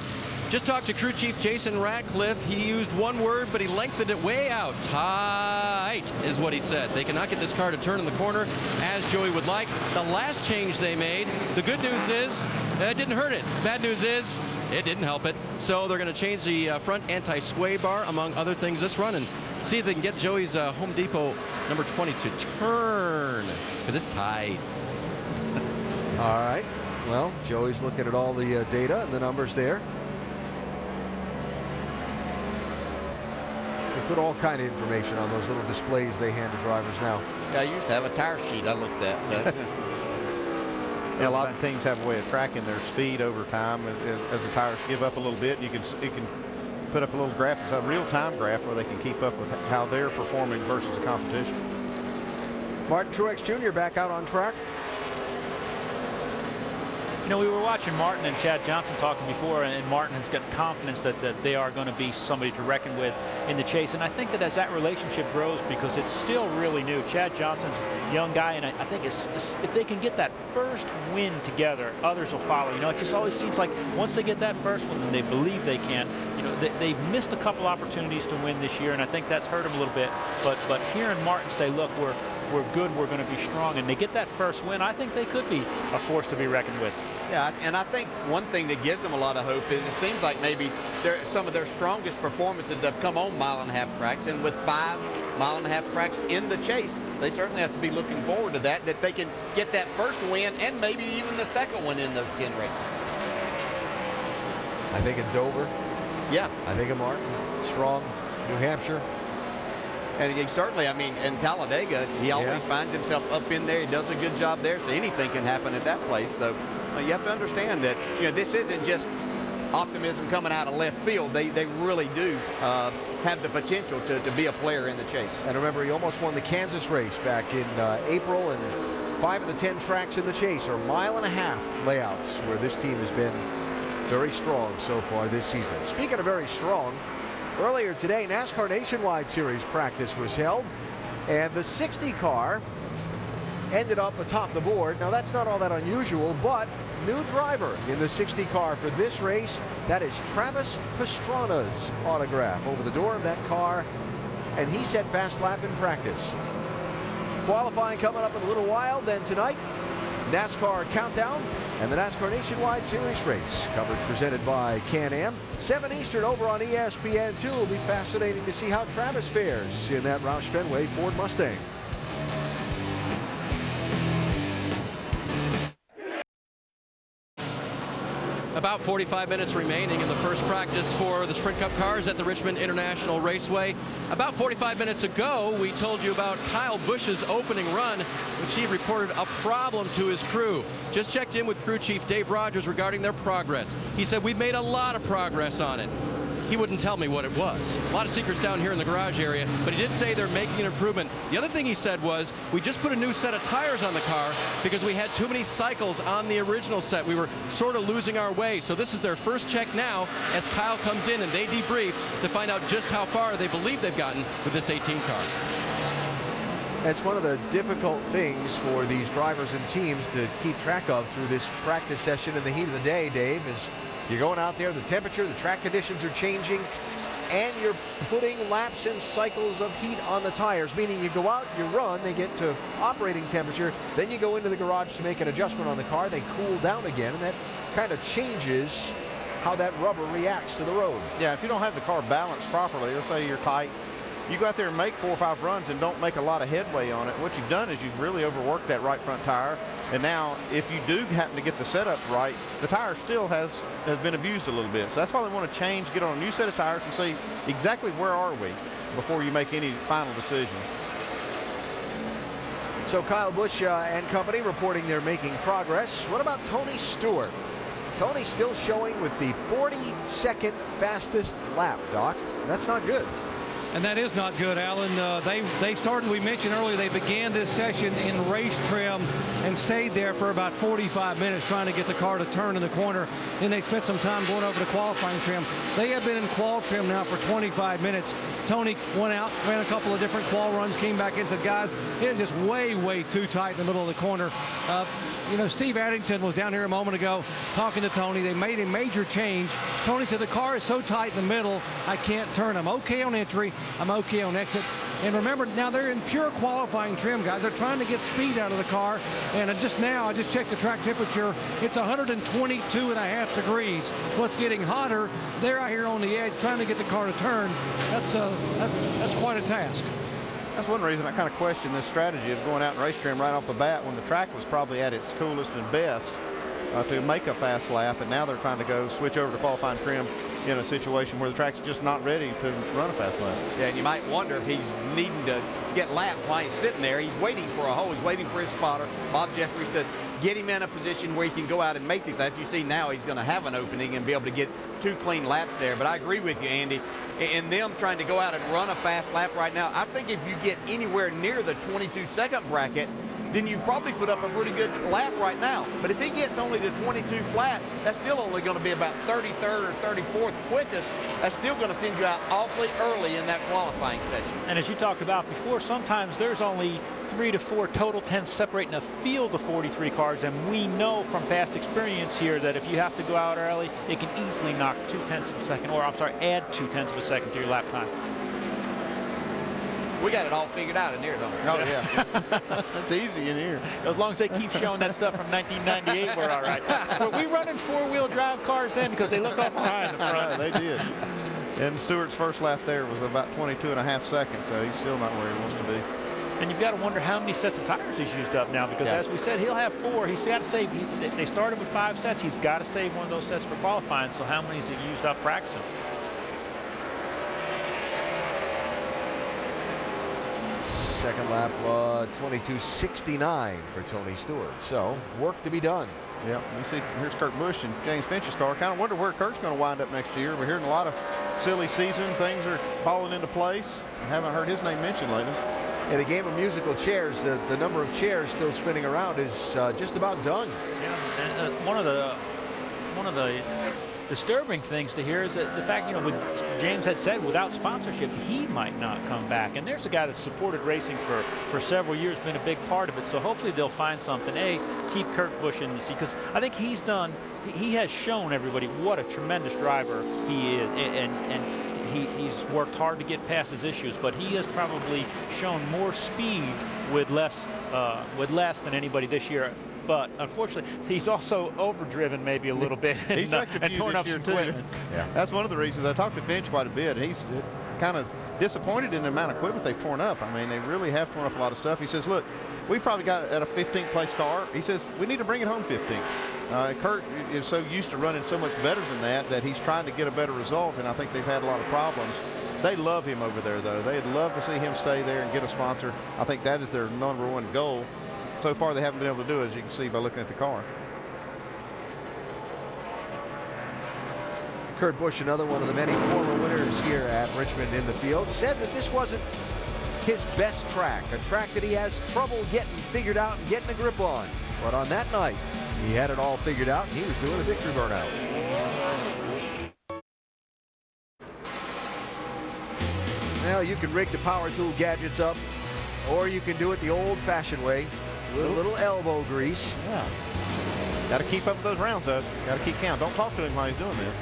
Just talked to crew chief Jason Ratcliffe. He used one word, but he lengthened it way out. Tight is what he said. They cannot get this car to turn in the corner as Joey would like. The last change they made, the good news is it didn't hurt it. Bad news is it didn't help it. So they're going to change the front anti-sway bar, among other things, this run, and see if they can get Joey's Home Depot number 20 to turn, because it's tight. All right. Well, Joey's looking at all the data and the numbers there. They put all kind of information on those little displays they hand to drivers now. Yeah, I used to have a tire sheet I looked at. So. Yeah, a lot of teams have a way of tracking their speed over time. As the tires give up a little bit, you can put up a little graph. It's a real-time graph where they can keep up with how they're performing versus the competition. Martin Truex Jr. back out on track. You know, we were watching Martin and Chad Johnson talking before, and Martin has got confidence that they are going to be somebody to reckon with in the chase. And I think that as that relationship grows, because it's still really new, Chad Johnson's a young guy, and I think if they can get that first win together, others will follow. You know, it just always seems like once they get that first one, then they believe they can. You know, they've missed a couple opportunities to win this year, and I think that's hurt them a little bit. But hearing Martin say, look, we're good, we're going to be strong, and they get that first win, I think they could be a force to be reckoned with. Yeah, and I think one thing that gives them a lot of hope is it seems like maybe some of their strongest performances have come on mile-and-a-half tracks, and with 5 mile-and-a-half tracks in the chase, they certainly have to be looking forward to that they can get that first win and maybe even the second one in those 10 races. I think in Dover. Yeah. I think in Martin. Strong, New Hampshire. And he certainly, I mean, in Talladega, he always finds himself up in there. He does a good job there, so anything can happen at that place. So you have to understand that, you know, this isn't just optimism coming out of left field. They really do have the potential to be a player in the chase. And remember, he almost won the Kansas race back in April, and 5 of the 10 tracks in the chase are mile-and-a-half layouts where this team has been very strong so far this season. Speaking of very strong, earlier today, NASCAR Nationwide Series practice was held, and the 60 car ended up atop the board. Now, that's not all that unusual, but new driver in the 60 car for this race, that is Travis Pastrana's autograph over the door of that car, and he set fast lap in practice. Qualifying coming up in a little while. Then tonight, NASCAR Countdown and the NASCAR Nationwide Series race. Coverage presented by Can-Am. 7 Eastern over on ESPN2. It'll be fascinating to see how Travis fares in that Roush Fenway Ford Mustang. About 45 minutes remaining in the first practice for the Sprint Cup cars at the Richmond International Raceway. About 45 minutes ago, we told you about Kyle Busch's opening run, which he reported a problem to his crew. Just checked in with crew chief Dave Rogers regarding their progress. He said, we've made a lot of progress on it. He wouldn't tell me what it was. A lot of secrets down here in the garage area, but he did say they're making an improvement. The other thing he said was, we just put a new set of tires on the car because we had too many cycles on the original set. We were sort of losing our way. So this is their first check now as Kyle comes in and they debrief to find out just how far they believe they've gotten with this 18 car. That's one of the difficult things for these drivers and teams to keep track of through this practice session in the heat of the day, Dave, is you're going out there, the temperature, the track conditions are changing, and you're putting laps and cycles of heat on the tires, meaning you go out, you run, they get to operating temperature, then you go into the garage to make an adjustment on the car, they cool down again, and that kind of changes how that rubber reacts to the road. Yeah, if you don't have the car balanced properly, let's say you're tight, you go out there and make 4 or 5 runs and don't make a lot of headway on it. What you've done is you've really overworked that right front tire. And now, if you do happen to get the setup right, the tire still has been abused a little bit. So that's why they want to change, get on a new set of tires and see exactly where are we before you make any final decisions. So Kyle Busch and company reporting they're making progress. What about Tony Stewart? Tony still showing with the 42nd fastest lap, Doc. That's not good. And that is not good, Alan. They started, we mentioned earlier, they began this session in race trim and stayed there for about 45 minutes trying to get the car to turn in the corner. Then they spent some time going over to qualifying trim. They have been in qual trim now for 25 minutes. Tony went out, ran a couple of different qual runs, came back in and said, guys, it is just way, way too tight in the middle of the corner. You know, Steve Addington was down here a moment ago talking to Tony. They made a major change. Tony said, the car is so tight in the middle, I can't turn. I'm okay on entry. I'm okay on exit. And remember, now they're in pure qualifying trim, guys. They're trying to get speed out of the car. And just now, I just checked the track temperature. It's 122.5 degrees. So it's getting hotter. They're out here on the edge trying to get the car to turn. That's quite a task. That's one reason I kind of question this strategy of going out in race trim right off the bat when the track was probably at its coolest and best to make a fast lap, and now they're trying to go switch over to qualifying trim in a situation where the track's just not ready to run a fast lap. Yeah, and you might wonder if he's needing to get laps while he's sitting there. He's waiting for a hole. He's waiting for his spotter, Bob Jeffries, to get him in a position where he can go out and make these. As you see now, he's going to have an opening and be able to get 2 clean laps there. But I agree with you, Andy. In them trying to go out and run a fast lap right now, I think if you get anywhere near the 22-second bracket, then you've probably put up a pretty good lap right now. But if he gets only to 22 flat, that's still only going to be about 33rd or 34th quickest. That's still going to send you out awfully early in that qualifying session. And as you talked about before, sometimes there's only 3 to 4 total tenths separating a field of 43 cars, and we know from past experience here that if you have to go out early, it can easily knock 2/10 of a second, or I'm sorry, add 2/10 of a second to your lap time. We got it all figured out in here, don't we? Oh, yeah. It's easy in here. As long as they keep showing that stuff from 1998, we're all right. Were we running 4-wheel drive cars then? Because they looked off behind the front. They did. And Stewart's first lap there was about 22.5 seconds, so he's still not where he wants to be. And you've got to wonder how many sets of tires he's used up now, because as we said, he'll have 4. He's got to save. They started with 5 sets. He's got to save one of those sets for qualifying. So how many has he used up practicing? Second lap, 22.69 for Tony Stewart. So work to be done. Yeah, you see here's Kurt Busch and James Finch's car. Kind of wonder where Kurt's going to wind up next year. We're hearing a lot of silly season. Things are falling into place. I haven't heard his name mentioned lately. In a game of musical chairs, the number of chairs still spinning around is just about done. Yeah, and one of the disturbing things to hear is that the fact, you know, James had said without sponsorship, he might not come back. And there's a guy that supported racing for several years, been a big part of it. So hopefully they'll find something. Keep Kurt Busch in the seat, because I think he has shown everybody what a tremendous driver he is, and he's worked hard to get past his issues, but he has probably shown more speed with less than anybody this year. But unfortunately, he's also overdriven maybe a little bit and torn up some equipment. Yeah, that's one of the reasons. I talked to Finch quite a bit. He's kind of disappointed in the amount of equipment they've torn up. I mean, they really have torn up a lot of stuff. He says, look, we've probably got at a 15th place car. He says, we need to bring it home 15th. Kurt is so used to running so much better than that he's trying to get a better result, and I think they've had a lot of problems. They love him over there, though. They'd love to see him stay there and get a sponsor. I think that is their #1 goal. So far, they haven't been able to do it, as you can see by looking at the car. Kurt Busch, another one of the many former winners here at Richmond in the field, said that this wasn't his best track, a track that he has trouble getting figured out and getting a grip on. But on that night, he had it all figured out, and he was doing a victory burnout. Well, you can rig the power tool gadgets up, or you can do it the old-fashioned way, with a little elbow grease. Yeah. Got to keep up with those rounds, though. Got to keep count. Don't talk to him while he's doing this.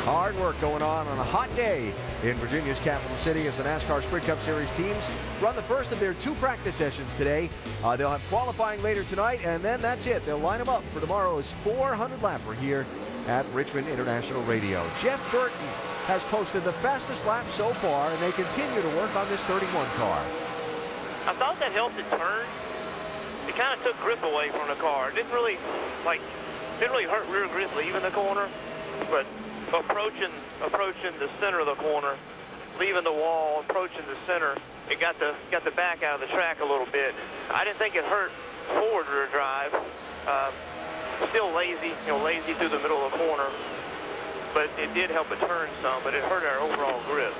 Hard work going on a hot day in Virginia's capital city as the NASCAR Sprint Cup Series teams run the first of their 2 practice sessions today. They'll have qualifying later tonight, and then that's it. They'll line them up for tomorrow's 400 lapper here at Richmond International Radio. Jeff Burton has posted the fastest lap so far, and they continue to work on this 31 car. I thought that helped it turn. It kind of took grip away from the car. It didn't really hurt rear grip leaving the corner, but approaching the center of the corner, leaving the wall, approaching the center, it got the back out of the track a little bit. I didn't think it hurt forward rear drive. Still lazy, lazy through the middle of the corner, but it did help it turn some, but it hurt our overall grip.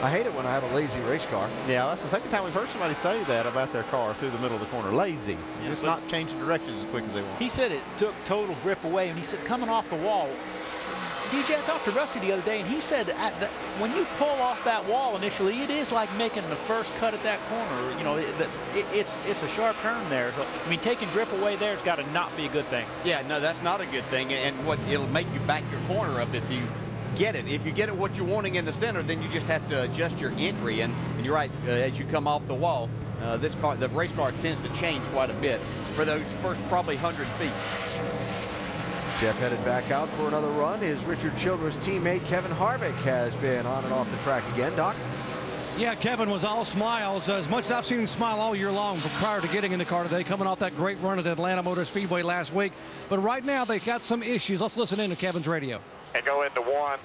I hate it when I have a lazy race car. Yeah, that's the second time we've heard somebody say that about their car through the middle of the corner. Lazy. Yeah, just not changing directions as quick as they want. He said it took total grip away, and he said coming off the wall. DJ, I talked to Rusty the other day, and he said when you pull off that wall initially, it is like making the first cut at that corner. It's a sharp turn there. So, I mean, taking grip away there has got to not be a good thing. Yeah, no, that's not a good thing. And it'll make you back your corner up if you get it. If you get it what you're wanting in the center, then you just have to adjust your entry. And you're right, as you come off the wall, the race car tends to change quite a bit for those first probably 100 feet. Jeff headed back out for another run. His Richard Childress teammate Kevin Harvick has been on and off the track again. Doc? Yeah, Kevin was all smiles. As much as I've seen him smile all year long prior to getting in the car today, coming off that great run at Atlanta Motor Speedway last week. But right now they got some issues. Let's listen in to Kevin's radio. And go into one.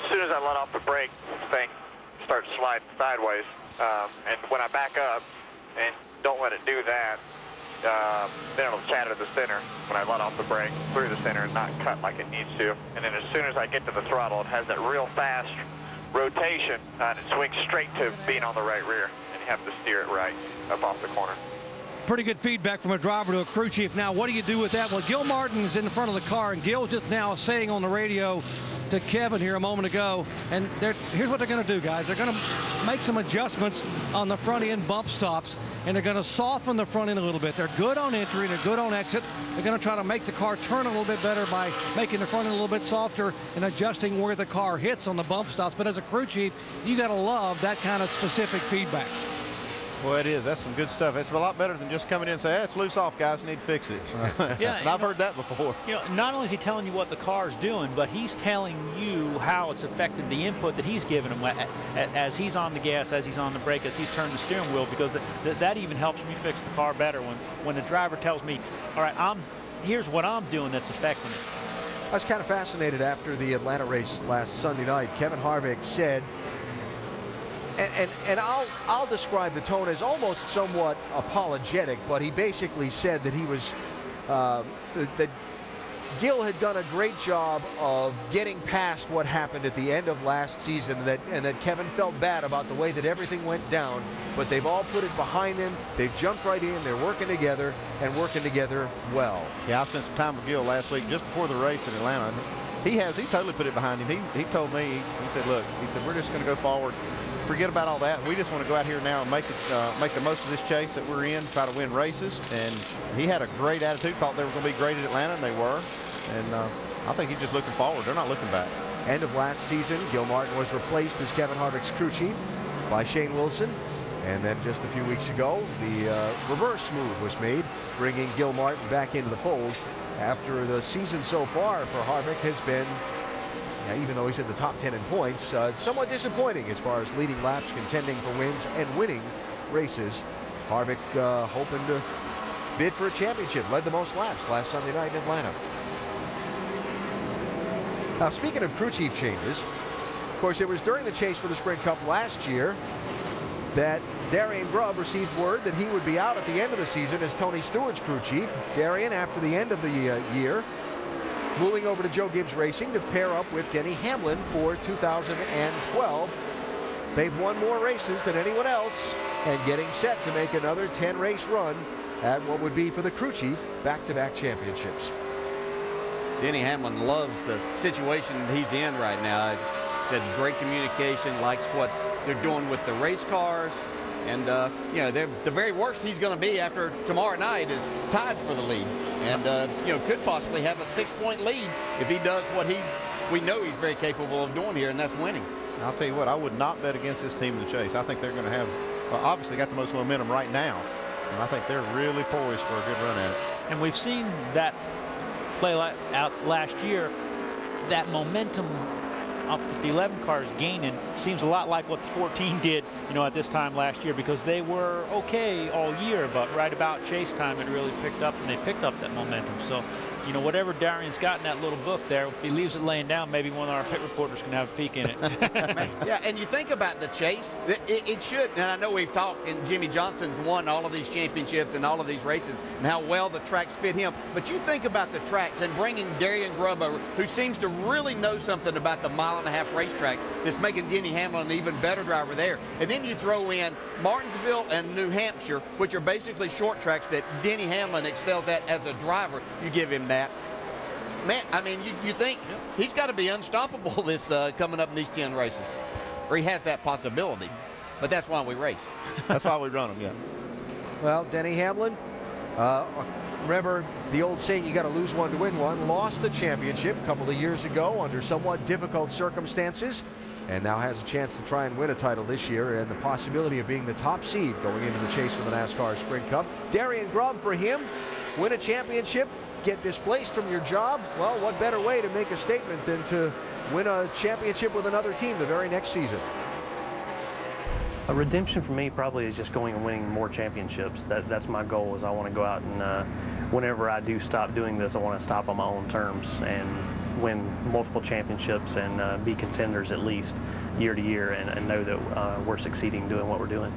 As soon as I let off the brake, the thing starts sliding sideways. And when I back up and don't let it do that, then it'll chatter to the center when I let off the brake through the center and not cut like it needs to. And then as soon as I get to the throttle, it has that real fast rotation and it swings straight to being on the right rear. And you have to steer it right up off the corner. Pretty good feedback from a driver to a crew chief. Now, what do you do with that? Well, Gil Martin's in front of the car, and Gil's just now saying on the radio to Kevin here a moment ago, and here's what they're going to do, guys. They're going to make some adjustments on the front end bump stops, and they're going to soften the front end a little bit. They're good on entry, they're good on exit. They're going to try to make the car turn a little bit better by making the front end a little bit softer and adjusting where the car hits on the bump stops. But as a crew chief, you got to love that kind of specific feedback. Well, it is. That's some good stuff. It's a lot better than just coming in and saying, hey, it's loose off, guys. Need to fix it. Yeah, and I've heard that before. Not only is he telling you what the car's doing, but he's telling you how it's affected the input that he's given him as he's on the gas, as he's on the brake, as he's turning the steering wheel, because that even helps me fix the car better when the driver tells me, all right, here's what I'm doing that's affecting it. I was kind of fascinated after the Atlanta race last Sunday night. Kevin Harvick said, and I'll describe the tone as almost somewhat apologetic, but he basically said that he was that Gil had done a great job of getting past what happened at the end of last season, and that Kevin felt bad about the way that everything went down, but they've all put it behind them. They've jumped right in. They're working together and working together well. Yeah, I spent some time with Gil last week just before the race in Atlanta. He totally put it behind him. He told me, he said, look, we're just going to go forward. Forget about all that. We just want to go out here now and make the most of this chase that we're in, try to win races. And he had a great attitude, thought they were going to be great at Atlanta, and they were. And I think he's just looking forward. They're not looking back. End of last season, Gil Martin was replaced as Kevin Harvick's crew chief by Shane Wilson. And then just a few weeks ago, the reverse move was made, bringing Gil Martin back into the fold after the season so far for Harvick has been, even though he's in the top 10 in points, somewhat disappointing as far as leading laps, contending for wins, and winning races. Harvick hoping to bid for a championship, led the most laps last Sunday night in Atlanta. Now, speaking of crew chief changes, of course, it was during the chase for the Sprint Cup last year that Darian Grubb received word that he would be out at the end of the season as Tony Stewart's crew chief. Darian, after the end of the year, moving over to Joe Gibbs Racing to pair up with Denny Hamlin for 2012. They've won more races than anyone else and getting set to make another 10-race run at what would be, for the crew chief, back-to-back championships. Denny Hamlin loves the situation he's in right now. Said great communication, likes what they're doing with the race cars. And, the very worst he's going to be after tomorrow night is tied for the lead. and could possibly have a 6-point lead if he does what we know he's very capable of doing here, and that's winning. I'll tell you what, I would not bet against this team in the chase. I think they're going to have, obviously got the most momentum right now, and I think they're really poised for a good run at it. And we've seen that play out last year. That momentum up at the 11 cars gaining seems a lot like what the 14 did, at this time last year, because they were okay all year, but right about chase time it really picked up, and they picked up that momentum. So, whatever Darian's got in that little book there, if he leaves it laying down, maybe one of our pit reporters can have a peek in it. Yeah, and you think about the chase, it should, and I know we've talked, and Jimmy Johnson's won all of these championships and all of these races, and how well the tracks fit him. But you think about the tracks and bringing Darian Grubb over, who seems to really know something about the mile-and-a-half racetrack that's making Denny Hamlin an even better driver there. And then you throw in Martinsville and New Hampshire, which are basically short tracks that Denny Hamlin excels at as a driver. You give him that. Man, I mean, you think he's got to be unstoppable this coming up in these 10 races. Or he has that possibility. But that's why we race. That's why we run them, yeah. Well, Denny Hamlin, remember the old saying, you got to lose one to win one. Lost the championship a couple of years ago under somewhat difficult circumstances, and now has a chance to try and win a title this year, and the possibility of being the top seed going into the chase for the NASCAR Sprint Cup. Darian Grubb, for him, win a championship, get displaced from your job. Well, what better way to make a statement than to win a championship with another team the very next season? A redemption for me probably is just going and winning more championships. That's my goal. Is I want to go out and whenever I do stop doing this, I want to stop on my own terms and win multiple championships and be contenders at least year to year, and know that we're succeeding doing what we're doing.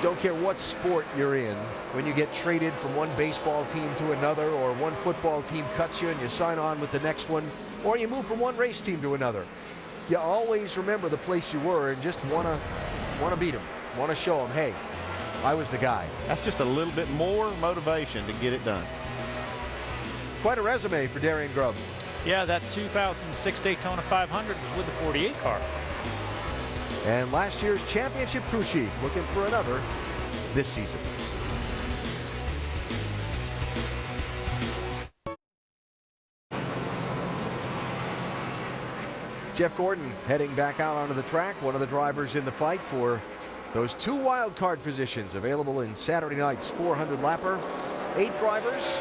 Don't care what sport you're in, when you get traded from one baseball team to another, or one football team cuts you and you sign on with the next one, or you move from one race team to another, you always remember the place you were and just want to beat them, want to show them, hey, I was the guy. That's just a little bit more motivation to get it done. Quite a resume for Darian Grubb. Yeah, that 2006 Daytona 500 was with the 48 car. And last year's championship crew chief looking for another this season. Jeff Gordon heading back out onto the track, one of the drivers in the fight for those 2 wild card positions available in Saturday night's 400 lapper. 8 drivers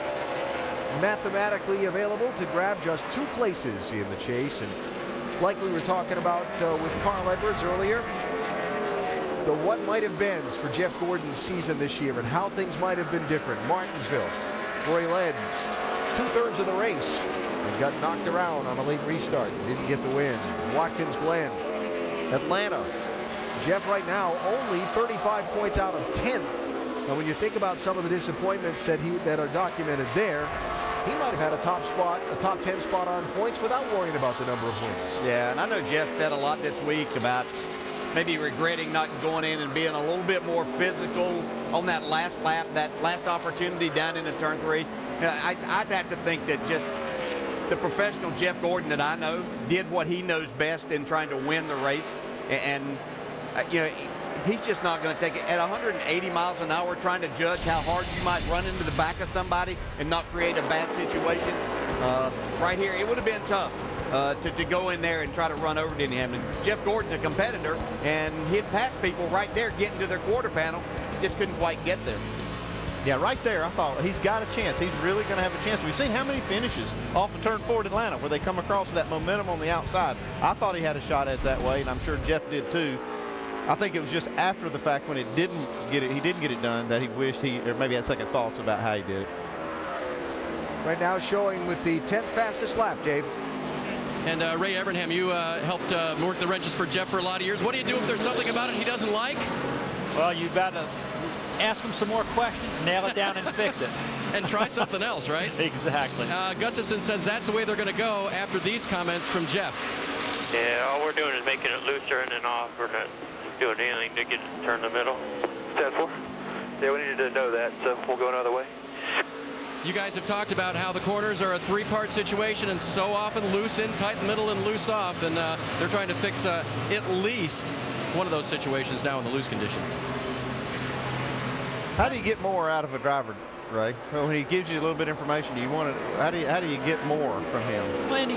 mathematically available to grab just 2 places in the chase. And like we were talking about with Carl Edwards earlier, the what might have beens for Jeff Gordon's season this year and how things might have been different. Martinsville, where he led 2/3 of the race and got knocked around on a late restart, didn't get the win. Watkins Glen, Atlanta, Jeff right now only 35 points out of 10th. And when you think about some of the disappointments that are documented there, he might have had a top 10 spot on points without worrying about the number of wins. Yeah, and I know Jeff said a lot this week about maybe regretting not going in and being a little bit more physical on that last lap, that last opportunity down into turn 3. I'd have to think that just the professional Jeff Gordon that I know did what he knows best in trying to win the race. And he's just not going to take it at 180 miles an hour, trying to judge how hard you might run into the back of somebody and not create a bad situation. Right here, it would have been tough to go in there and try to run over Denny Hamlin. Jeff Gordon's a competitor, and he'd pass people right there getting to their quarter panel. Just couldn't quite get there. Yeah, right there, I thought he's got a chance. He's really going to have a chance. We've seen how many finishes off of turn 4 at Atlanta where they come across with that momentum on the outside. I thought he had a shot at it that way, and I'm sure Jeff did too. I think it was just after the fact when he didn't get it done that he wished or maybe had second thoughts about how he did it. Right now showing with the 10th fastest lap, Dave. And Ray Evernham, you helped work the wrenches for Jeff for a lot of years. What do you do if there's something about it he doesn't like? Well, you got to ask him some more questions, nail it down, and fix it. And try something else, right? Exactly. Gustafson says that's the way they're going to go after these comments from Jeff. Yeah, all we're doing is making it looser and then off. We're not doing anything to get it to turn the middle. 10-4. Yeah, we needed to know that, so we'll go another way. You guys have talked about how the corners are a 3-part situation and so often loose in, tight in the middle, and loose off. And they're trying to fix at least one of those situations now in the loose condition. How do you get more out of a driver Ray? Well, when he gives you a little bit of information, do you want to? How do you get more from him? Well,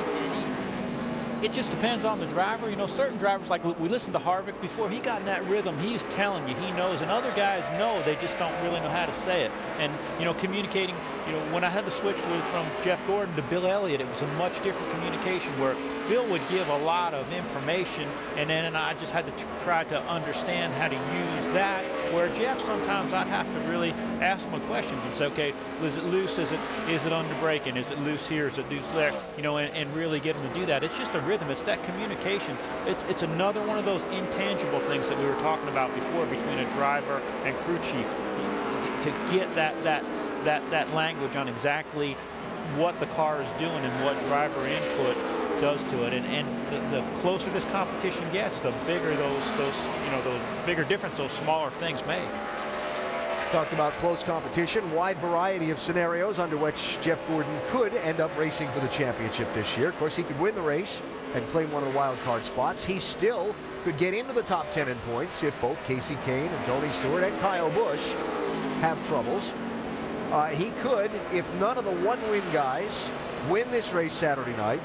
it just depends on the driver. You know, certain drivers, like we listened to Harvick before, he got in that rhythm. He's telling you, he knows, and other guys know, they just don't really know how to say it. And, you know, communicating, you know, when I had to switch from Jeff Gordon to Bill Elliott, it was a much different communication where Bill would give a lot of information, and then I just had to try to understand how to use that, where Jeff, sometimes I'd have to really ask him a question and say, okay, is it loose? Is it under braking? Is it loose here? Is it loose there? You know, and really get him to do that. It's just a rhythm. It's that communication. It's another one of those intangible things that we were talking about before between a driver and crew chief, to get that language on exactly what the car is doing and what driver input does to it. And the closer this competition gets, the bigger those bigger difference those smaller things make. Talked about close competition, wide variety of scenarios under which Jeff Gordon could end up racing for the championship this year. Of course, he could win the race and claim one of the wild card spots. He still could get into the top 10 in points if both Casey Kane and Tony Stewart and Kyle Busch have troubles. He could, if none of the one-win guys win this race Saturday night,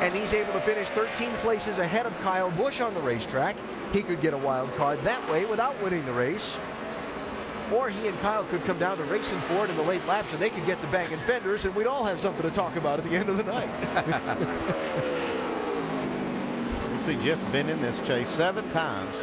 and he's able to finish 13 places ahead of Kyle Busch on the racetrack, he could get a wild card that way without winning the race. Or he and Kyle could come down to racing for it in the late laps, and they could get the banging fenders, and we'd all have something to talk about at the end of the night. You can see Jeff been in this chase 7 times.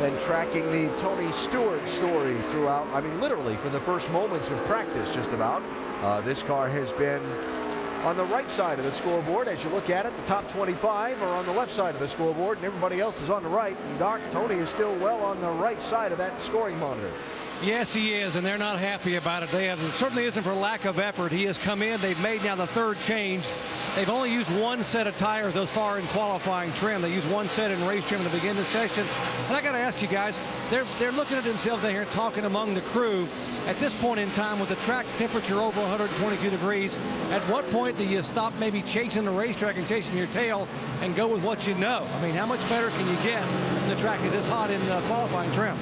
Been tracking the Tony Stewart story throughout, I mean, literally for the first moments of practice, just about. This car has been on the right side of the scoreboard. As you look at it, the top 25 are on the left side of the scoreboard, and everybody else is on the right. And Doc, Tony is still well on the right side of that scoring monitor. Yes, he is, and they're not happy about it. It certainly isn't for lack of effort. He has come in. They've made now the 3rd change. They've only used 1 set of tires thus far in qualifying trim. They used 1 set in race trim to begin the session. And I got to ask you guys, they're looking at themselves out here talking among the crew. At this point in time, with the track temperature over 122 degrees, at what point do you stop maybe chasing the racetrack and chasing your tail and go with what you know? I mean, how much better can you get when the track is this hot in qualifying trim?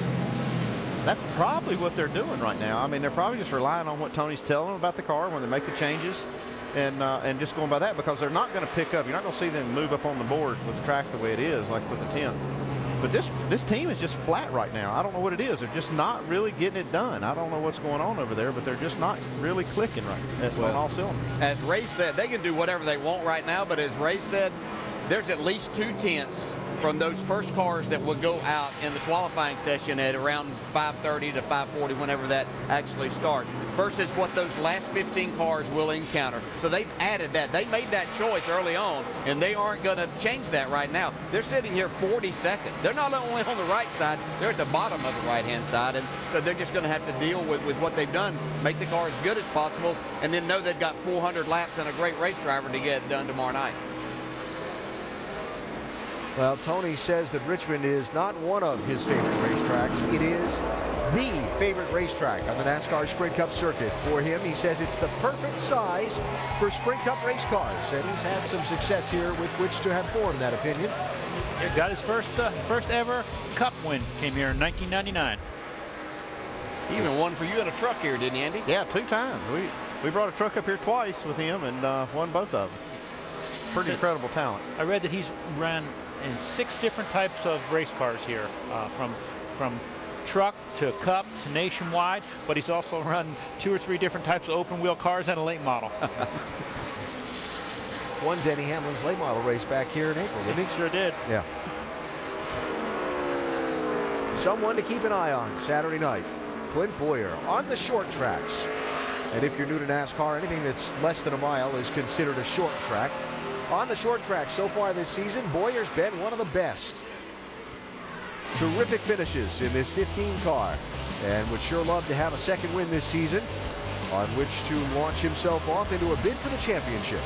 That's probably what they're doing right now. I mean, they're probably just relying on what Tony's telling them about the car when they make the changes, and just going by that, because they're not going to pick up. You're not going to see them move up on the board with the track the way it is, like with the 10. But this team is just flat right now. I don't know what it is. They're just not really getting it done. I don't know what's going on over there, but they're just not really clicking right on all cylinders. As Ray said, they can do whatever they want right now, but as Ray said, there's at least 2 tenths from those first cars that will go out in the qualifying session at around 5:30 to 5:40, whenever that actually starts, versus what those last 15 cars will encounter. So they've added that. They made that choice early on, and they aren't going to change that right now. They're sitting here 42nd. They're not only on the right side, they're at the bottom of the right-hand side, and so they're just going to have to deal with what they've done, make the car as good as possible, and then know they've got 400 laps and a great race driver to get it done tomorrow night. Well, Tony says that Richmond is not one of his favorite racetracks. It is the favorite racetrack on the NASCAR Sprint Cup circuit for him. He says it's the perfect size for Sprint Cup race cars, and he's had some success here with which to have formed that opinion. He got his first ever Cup win, came here in 1999. He even won for you in a truck here, didn't he, Andy? Yeah, 2 times. We brought a truck up here twice with him and won both of them. Pretty incredible talent. I read that he's ran in 6 different types of race cars here, from truck to Cup to Nationwide, but he's also run 2 or 3 different types of open wheel cars and a late model. Won Denny Hamlin's late model race back here in April, didn't he? Sure did. Yeah. Someone to keep an eye on Saturday night. Clint Bowyer on the short tracks. And if you're new to NASCAR, anything that's less than a mile is considered a short track. On the short track so far this season, Bowyer's been one of the best. Terrific finishes in this 15 car, and would sure love to have a second win this season on which to launch himself off into a bid for the championship.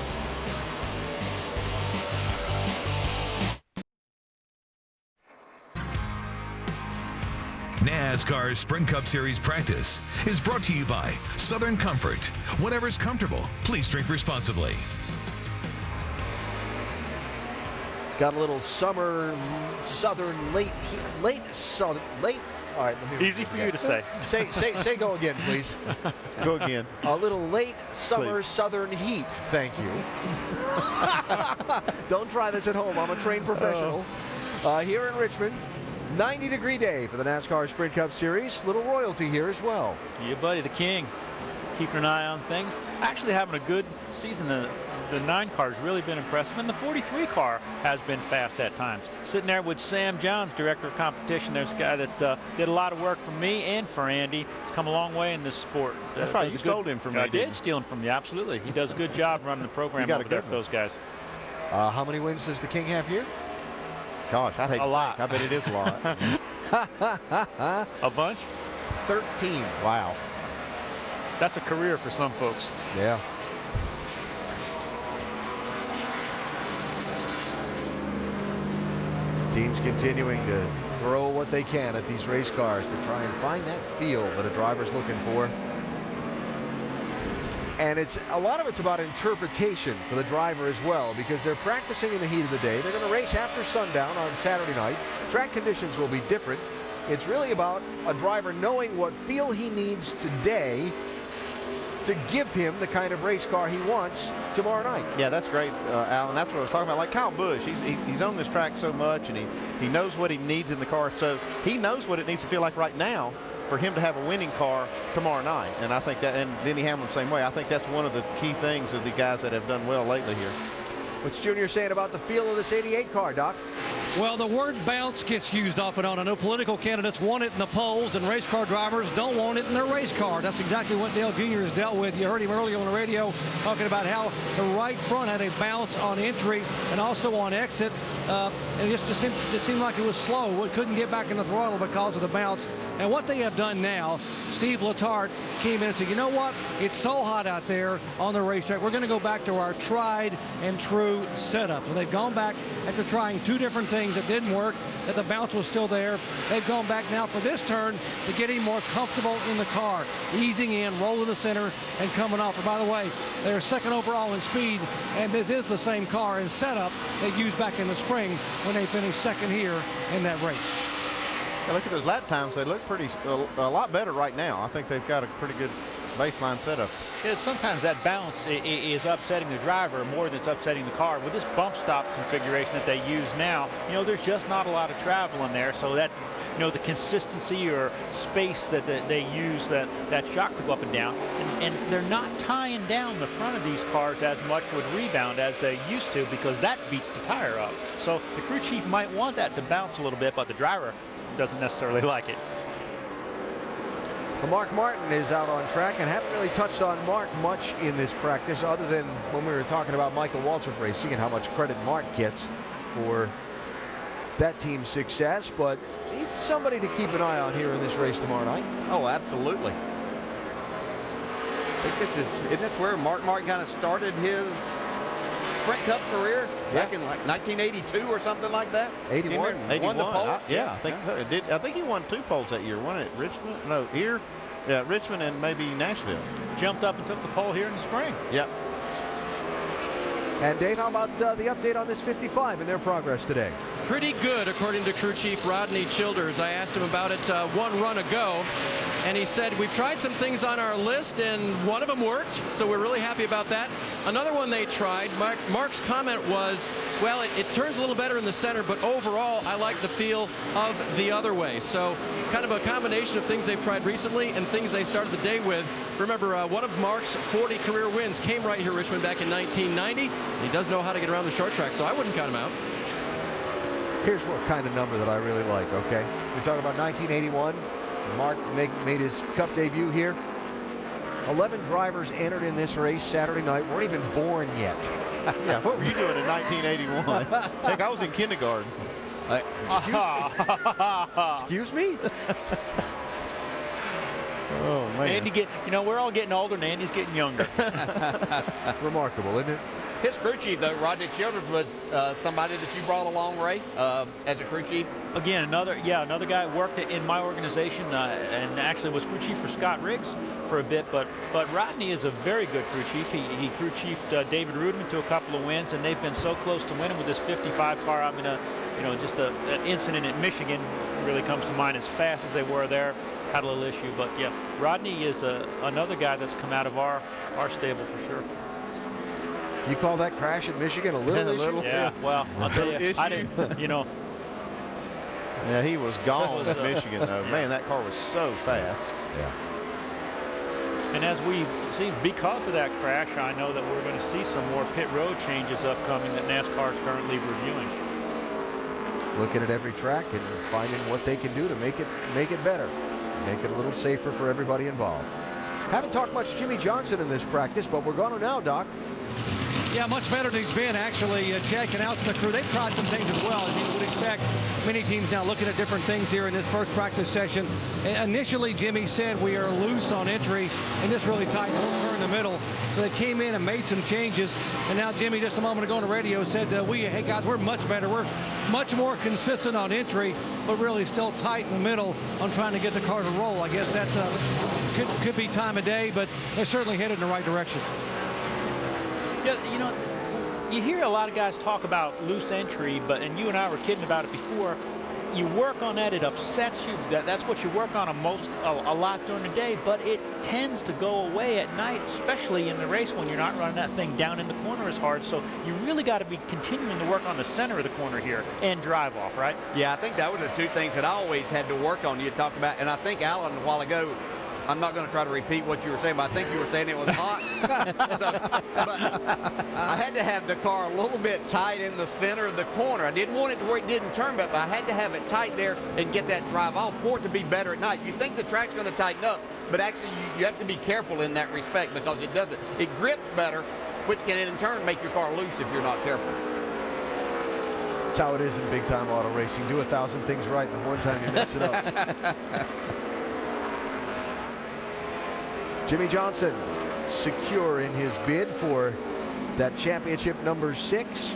NASCAR Sprint Cup Series practice is brought to you by Southern Comfort. Whatever's comfortable, please drink responsibly. Got a little summer southern late. All right, let me Easy for you to say. Say go again, please. Go again. A little late summer southern heat. Thank you. Don't try this at home. I'm a trained professional. Here in Richmond, 90-degree day for the NASCAR Sprint Cup Series. Little royalty here as well. Yeah, buddy, the king. Keeping an eye on things. Actually having a good season. The 9 car's really been impressive, and the 43 car has been fast at times. Sitting there with Sam Johns, director of competition. There's a guy that did a lot of work for me and for Andy. He's come a long way in this sport. That's right. You stole him from me. I did steal him from you, absolutely. He does a good job running the program over there for those guys. How many wins does the king have here? Gosh, I'd hate a lot. I bet it is a lot. A bunch? 13. Wow. That's a career for some folks. Yeah. Teams continuing to throw what they can at these race cars to try and find that feel that a driver's looking for. And a lot of it's about interpretation for the driver as well, because they're practicing in the heat of the day. They're going to race after sundown on Saturday night. Track conditions will be different. It's really about a driver knowing what feel he needs today to give him the kind of race car he wants tomorrow night. Yeah, that's great, Alan. That's what I was talking about. Like Kyle Busch, he's on this track so much, and he knows what he needs in the car. So he knows what it needs to feel like right now for him to have a winning car tomorrow night. And I think that, and Denny Hamlin the same way. I think that's one of the key things of the guys that have done well lately here. What's Junior saying about the feel of this 88 car, Doc? Well, the word bounce gets used off and on. I know political candidates want it in the polls, and race car drivers don't want it in their race car. That's exactly what Dale Jr. has dealt with. You heard him earlier on the radio talking about how the right front had a bounce on entry and also on exit. And it just seemed like it was slow. It couldn't get back in the throttle because of the bounce. And what they have done now, Steve Letarte came in and said, you know what? It's so hot out there on the racetrack. We're going to go back to our tried and true setup. And they've gone back after trying 2 different things that didn't work, that the bounce was still there. They've gone back now for this turn to getting more comfortable in the car, easing in, rolling the center, and coming off. And by the way, they're second overall in speed, and this is the same car and setup they used back in the spring when they finished second here in that race. Yeah, look at those lap times. They look a lot better right now. I think they've got a pretty good baseline setup. Yeah, sometimes that bounce is upsetting the driver more than it's upsetting the car. With this bump stop configuration that they use now, you know, there's just not a lot of travel in there, so that, you know, the consistency or space that they use that shock to go up and down, and they're not tying down the front of these cars as much with rebound as they used to, because that beats the tire up. So the crew chief might want that to bounce a little bit, but the driver doesn't necessarily like it. Well, Mark Martin is out on track, and haven't really touched on Mark much in this practice, other than when we were talking about Michael Waltrip Racing and how much credit Mark gets for that team's success. But he's somebody to keep an eye on here in this race tomorrow night. Oh, absolutely. I think isn't this where Mark Martin kind of started his Sprint Cup career back in like 1982 or something like that? 81. Won the pole? Yeah, I think so. I think he won 2 poles that year. One at Richmond? No, here. Yeah, Richmond and maybe Nashville. Jumped up and took the pole here in the spring. Yep. And Dave, how about the update on this 55 and their progress today? Pretty good, according to crew chief Rodney Childers. I asked him about it 1 run ago, and he said, we've tried some things on our list, and one of them worked, so we're really happy about that. Another one they tried, Mark's comment was, well, it turns a little better in the center, but overall, I like the feel of the other way. So kind of a combination of things they've tried recently and things they started the day with. Remember, one of Mark's 40 career wins came right here, Richmond, back in 1990. He does know how to get around the short track, so I wouldn't count him out. Here's what kind of number that I really like, okay? We talk about 1981. Mark made his Cup debut here. 11 drivers entered in this race Saturday night, weren't even born yet. Yeah, what were you doing in 1981? I think I was in kindergarten. Excuse me? Oh, man. Andy we're all getting older, and Andy's getting younger. Remarkable, isn't it? His crew chief, though, Rodney Childers, was somebody that you brought along, Ray, as a crew chief. Again, another guy worked in my organization and actually was crew chief for Scott Riggs for a bit. But Rodney is a very good crew chief. He crew chiefed David Rudeman to a couple of wins, and they've been so close to winning with this 55 car. I mean, just an incident at Michigan really comes to mind. As fast as they were there, had a little issue. But yeah, Rodney is another guy that's come out of our stable for sure. You call that crash at Michigan a little issue? Yeah, well, I'll tell you, I didn't, Yeah, he was gone at Michigan, though. Man, that car was so fast. Yeah. And as we see, because of that crash, I know that we're going to see some more pit road changes upcoming that NASCAR is currently reviewing. Looking at every track and finding what they can do to make it better, make it a little safer for everybody involved. Haven't talked much Jimmy Johnson in this practice, but we're going to now, Doc. Yeah, much better than he's been, actually. Chad Knaus and the crew, they've tried some things as well. As you would expect, many teams now looking at different things here in this first practice session. Initially, Jimmy said we are loose on entry and just really tight over in the middle. So they came in and made some changes. And now Jimmy, just a moment ago on the radio, said, hey, guys, we're much better. We're much more consistent on entry, but really still tight in the middle on trying to get the car to roll. I guess that could be time of day, but they're certainly headed in the right direction. Yeah, you hear a lot of guys talk about loose entry, and you and I were kidding about it before. You work on that, it upsets you. That's what you work on a lot during the day, but it tends to go away at night, especially in the race when you're not running that thing down in the corner as hard. So you really got to be continuing to work on the center of the corner here and drive off, right? Yeah, I think that were the two things that I always had to work on. You talked about, and I think Alan a while ago, I'm not going to try to repeat what you were saying, but I think you were saying it was hot. But I had to have the car a little bit tight in the center of the corner. I didn't want it to where it didn't turn, but I had to have it tight there and get that drive off for it to be better at night. You think the track's going to tighten up, but actually you have to be careful in that respect because it doesn't. It grips better, which can in turn make your car loose if you're not careful. That's how it is in big-time auto racing. Do 1,000 things right, and the one time you mess it up. Jimmy Johnson secure in his bid for that championship number 6.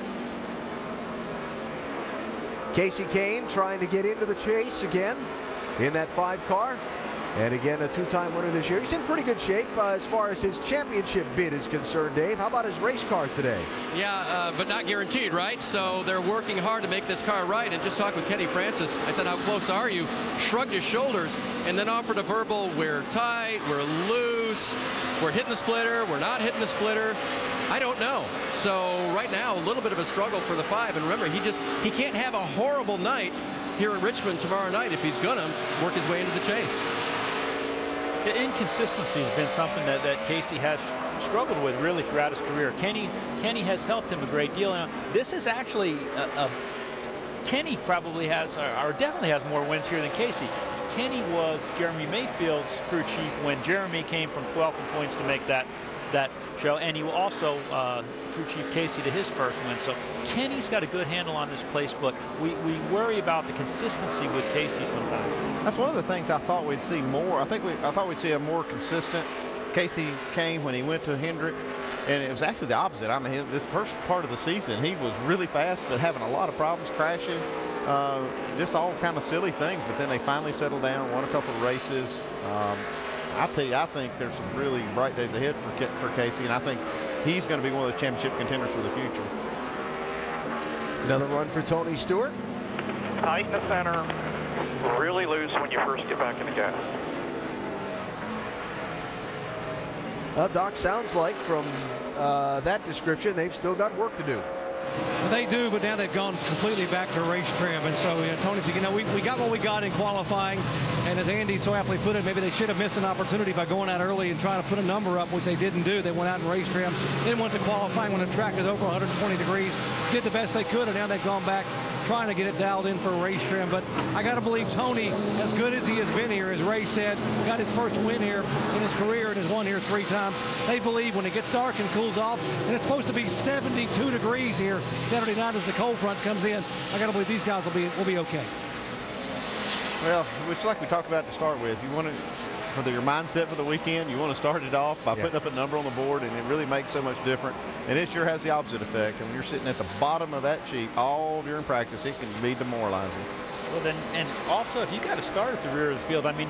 Casey Kane trying to get into the chase again in that 5 car. And again, a 2-time winner this year. He's in pretty good shape as far as his championship bid is concerned, Dave. How about his race car today? Yeah, but not guaranteed, right? So they're working hard to make this car right. And just talked with Kenny Francis. I said, how close are you? Shrugged his shoulders and then offered a verbal, we're tight, we're loose, we're hitting the splitter, we're not hitting the splitter. I don't know. So right now, a little bit of a struggle for the 5. And remember, he can't have a horrible night here in Richmond tomorrow night if he's going to work his way into the chase. Inconsistency has been something that Casey has struggled with really throughout his career. Kenny has helped him a great deal. Now, this is actually Kenny probably has, or definitely has more wins here than Casey. Kenny was Jeremy Mayfield's crew chief when Jeremy came from 12th in points to make that show, and he also crew chief Casey to his first win. So Kenny's got a good handle on this place, but we worry about the consistency with Casey sometimes. That's one of the things I thought we'd see more. I thought we'd see a more consistent Casey Kane when he went to Hendrick, and it was actually the opposite. I mean, this first part of the season, he was really fast, but having a lot of problems crashing, just all kind of silly things. But then they finally settled down, won a couple of races. I tell you, I think there's some really bright days ahead for Casey, and I think he's going to be one of the championship contenders for the future. Another run for Tony Stewart. Tight in the center, really loose when you first get back in the gas. Doc, sounds like from that description, they've still got work to do. They do, but now they've gone completely back to race trim. And so Tony said, we got what we got in qualifying. And as Andy so aptly put it, maybe they should have missed an opportunity by going out early and trying to put a number up, which they didn't do. They went out in race trim, then went to qualifying when the track is over 120 degrees, did the best they could, and now they've gone back trying to get it dialed in for race trim. But I got to believe Tony, as good as he has been here, as Ray said, got his first win here in his career and has won here 3 times. They believe when it gets dark and cools off, and it's supposed to be 72 degrees here Saturday night as the cold front comes in, I got to believe these guys will be okay. Well, it's like we talked about to start with. You want to for your mindset for the weekend, you want to start it off by putting up a number on the board, and it really makes so much different. And it sure has the opposite effect. And when you're sitting at the bottom of that sheet all during practice, it can be demoralizing. Well, then, and also if you got to start at the rear of the field, I mean,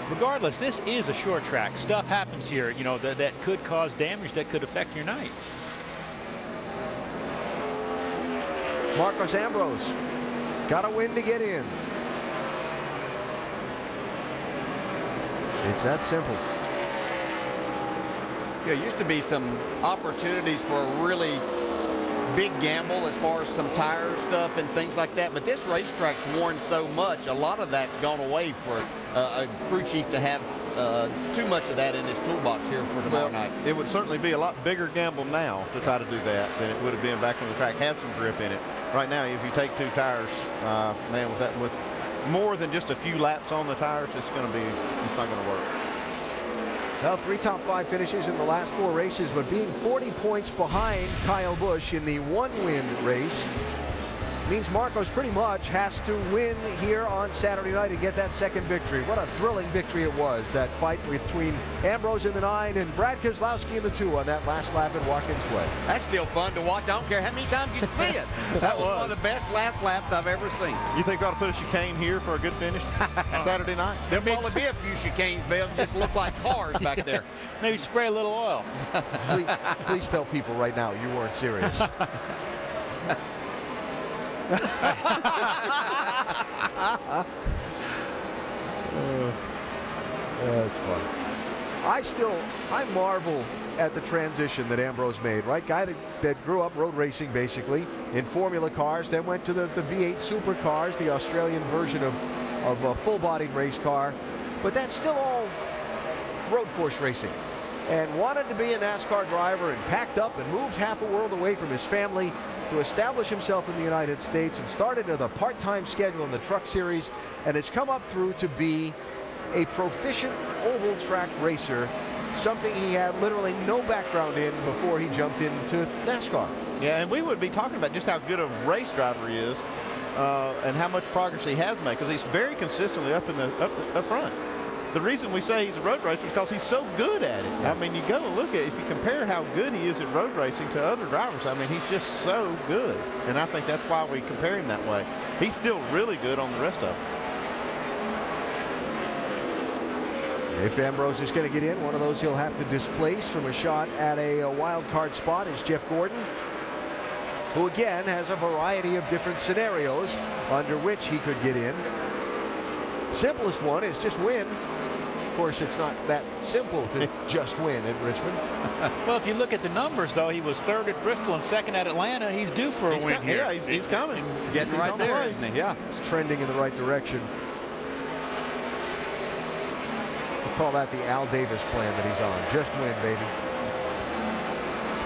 regardless, this is a short track. Stuff happens here, you know, that could cause damage that could affect your night. Marcos Ambrose got a win to get in. It's that simple. Yeah, it used to be some opportunities for a really big gamble as far as some tire stuff and things like that, but this racetrack's worn so much, a lot of that's gone away for a crew chief to have too much of that in his toolbox here for tomorrow night. It would certainly be a lot bigger gamble now to try to do that than it would have been back when the track had some grip in it. Right now, if you take 2 tires, man, with more than just a few laps on the tires, it's not going to work. Well, 3 top 5 finishes in the last 4 races, but being 40 points behind Kyle Busch in the 1-win race means Marcos pretty much has to win here on Saturday night and get that second victory. What a thrilling victory it was, that fight between Ambrose in the 9 and Brad Keselowski in the 2 on that last lap at Watkins Glen. That's still fun to watch. I don't care how many times you see it. That was one of the best last laps I've ever seen. You think we ought to put a chicane here for a good finish Saturday night? There'll probably be a few chicanes, Bill. Just look like cars back there. Maybe spray a little oil. Please tell people right now you weren't serious. That's fun. I marvel at the transition that Ambrose made, right? Guy that grew up road racing basically in Formula cars, then went to the V8 supercars, the Australian version of a full-bodied race car, but that's still all road course racing. And wanted to be a NASCAR driver and packed up and moved half a world away from his family to establish himself in the United States and started with a part-time schedule in the Truck Series, and has come up through to be a proficient oval track racer, something he had literally no background in before he jumped into NASCAR. Yeah, and we would be talking about just how good a race driver he is and how much progress he has made, because he's very consistently up front. The reason we say he's a road racer is because he's so good at it. I mean, you go and look at it, if you compare how good he is at road racing to other drivers, I mean, he's just so good. And I think that's why we compare him that way. He's still really good on the rest of them. If Ambrose is going to get in, one of those he'll have to displace from a shot at a wild card spot is Jeff Gordon, who again has a variety of different scenarios under which he could get in. Simplest one is just win. Of course, it's not that simple to just win at Richmond. Well, if you look at the numbers, though, he was 3rd at Bristol and 2nd at Atlanta. He's due for a win here. Yeah, he's coming. Getting right there, isn't he? Yeah. It's trending in the right direction. We'll call that the Al Davis plan that he's on. Just win, baby.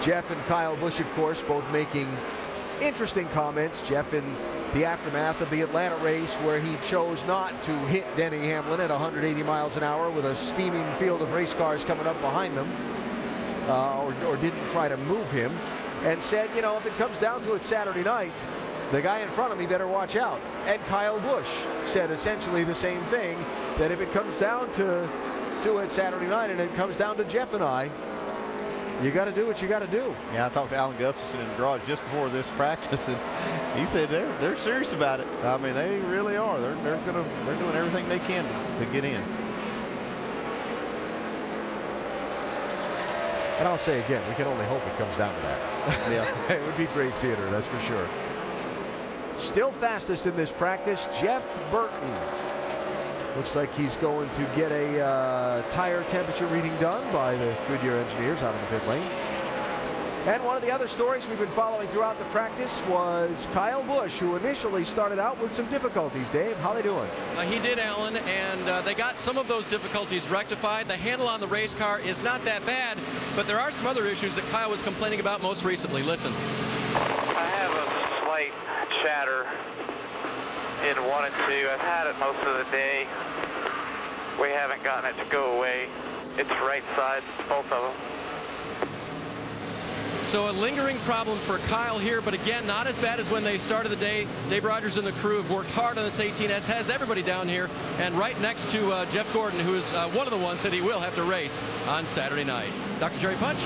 Jeff and Kyle Busch, of course, both making interesting comments. Jeff in the aftermath of the Atlanta race, where he chose not to hit Denny Hamlin at 180 miles an hour with a steaming field of race cars coming up behind them, or didn't try to move him, and said, you know, if it comes down to it Saturday night, the guy in front of me better watch out. And Kyle Busch said essentially the same thing, that if it comes down to it Saturday night and it comes down to Jeff and I, you got to do what you got to do. Yeah, I talked to Alan Gustafson in the garage just before this practice, and he said they're serious about it. I mean, they really are. They're doing everything they can to get in. And I'll say again, we can only hope it comes down to that. Yeah, it would be great theater, that's for sure. Still fastest in this practice, Jeff Burton. Looks like he's going to get a tire temperature reading done by the Goodyear engineers out in the pit lane. And one of the other stories we've been following throughout the practice was Kyle Busch, who initially started out with some difficulties. Dave, how they doing? He did, Alan, and they got some of those difficulties rectified. The handle on the race car is not that bad, but there are some other issues that Kyle was complaining about most recently. Listen. I have a slight chatter in 1 and 2. I've had it most of the day. We haven't gotten it to go away. It's right side, both of them. So a lingering problem for Kyle here, but again, not as bad as when they started the day. Dave Rogers and the crew have worked hard on this 18, as has everybody down here, and right next to Jeff Gordon, who is one of the ones that he will have to race on Saturday night. Dr. Jerry Punch.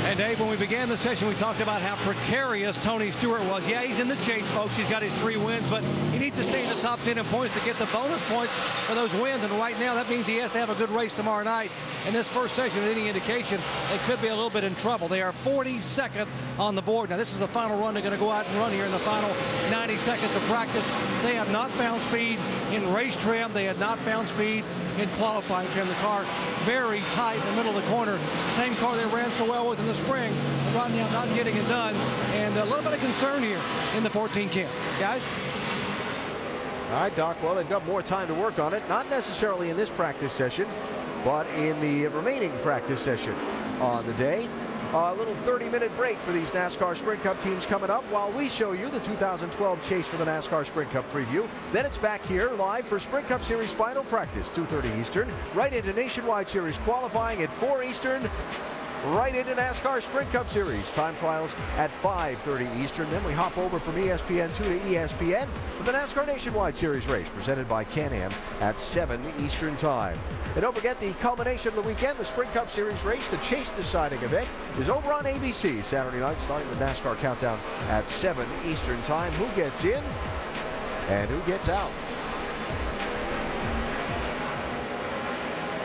And Dave, when we began the session, we talked about how precarious Tony Stewart was. Yeah, he's in the chase, folks. He's got his 3 wins, but he needs to stay in the top 10 in points to get the bonus points for those wins. And right now, that means he has to have a good race tomorrow night. And this first session, with any indication, they could be a little bit in trouble. They are 42nd on the board. Now, this is the final run. They're going to go out and run here in the final 90 seconds of practice. They have not found speed in race trim. They had not found speed in qualifying trim. The car very tight in the middle of the corner. Same car they ran so well with in the spring. Right now, not getting it done. And a little bit of concern here in the 14 camp. Guys? All right, Doc. Well, they've got more time to work on it. Not necessarily in this practice session, but in the remaining practice session on the day. A little 30-minute break for these NASCAR Sprint Cup teams coming up while we show you the 2012 chase for the NASCAR Sprint Cup preview. Then it's back here live for Sprint Cup Series final practice, 2:30 Eastern, right into Nationwide Series qualifying at 4 Eastern, right into NASCAR Sprint Cup Series time trials at 5:30 Eastern. Then we hop over from ESPN2 to ESPN for the NASCAR Nationwide Series race presented by Can-Am at 7 Eastern time. And don't forget the culmination of the weekend, the Sprint Cup Series race, the chase deciding event, is over on ABC Saturday night, starting the NASCAR countdown at 7 Eastern time. Who gets in and who gets out?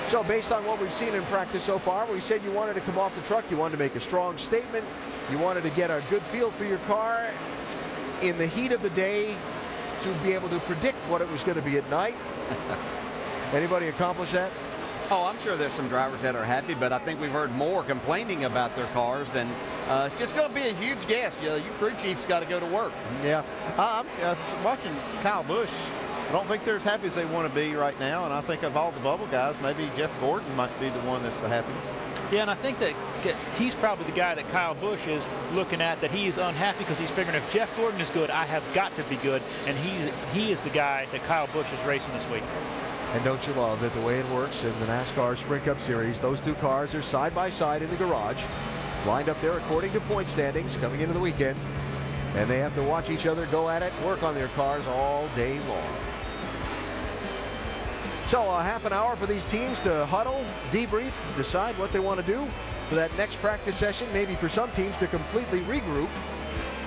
So based on what we've seen in practice so far, we said you wanted to come off the truck, you wanted to make a strong statement, you wanted to get a good feel for your car in the heat of the day to be able to predict what it was going to be at night. Anybody accomplish that? Oh, I'm sure there's some drivers that are happy, but I think we've heard more complaining about their cars, and it's just going to be a huge guess. You crew chiefs got to go to work. Yeah, I'm watching Kyle Busch. I don't think they're as happy as they want to be right now, and I think of all the bubble guys, maybe Jeff Gordon might be the one that's the happiest. Yeah, and I think that he's probably the guy that Kyle Busch is looking at, that he is unhappy because he's figuring if Jeff Gordon is good, I have got to be good, and he is the guy that Kyle Busch is racing this week. And don't you love that the way it works in the NASCAR Sprint Cup Series, those two cars are side by side in the garage, lined up there according to point standings coming into the weekend, and they have to watch each other go at it, work on their cars all day long. So a half an hour for these teams to huddle, debrief, decide what they want to do for that next practice session, maybe for some teams to completely regroup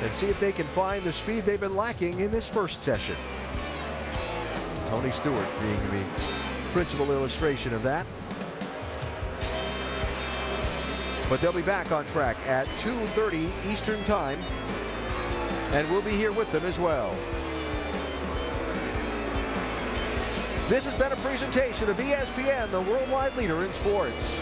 and see if they can find the speed they've been lacking in this first session. Tony Stewart being the principal illustration of that. But they'll be back on track at 2:30 Eastern time, and we'll be here with them as well. This has been a presentation of ESPN, the worldwide leader in sports.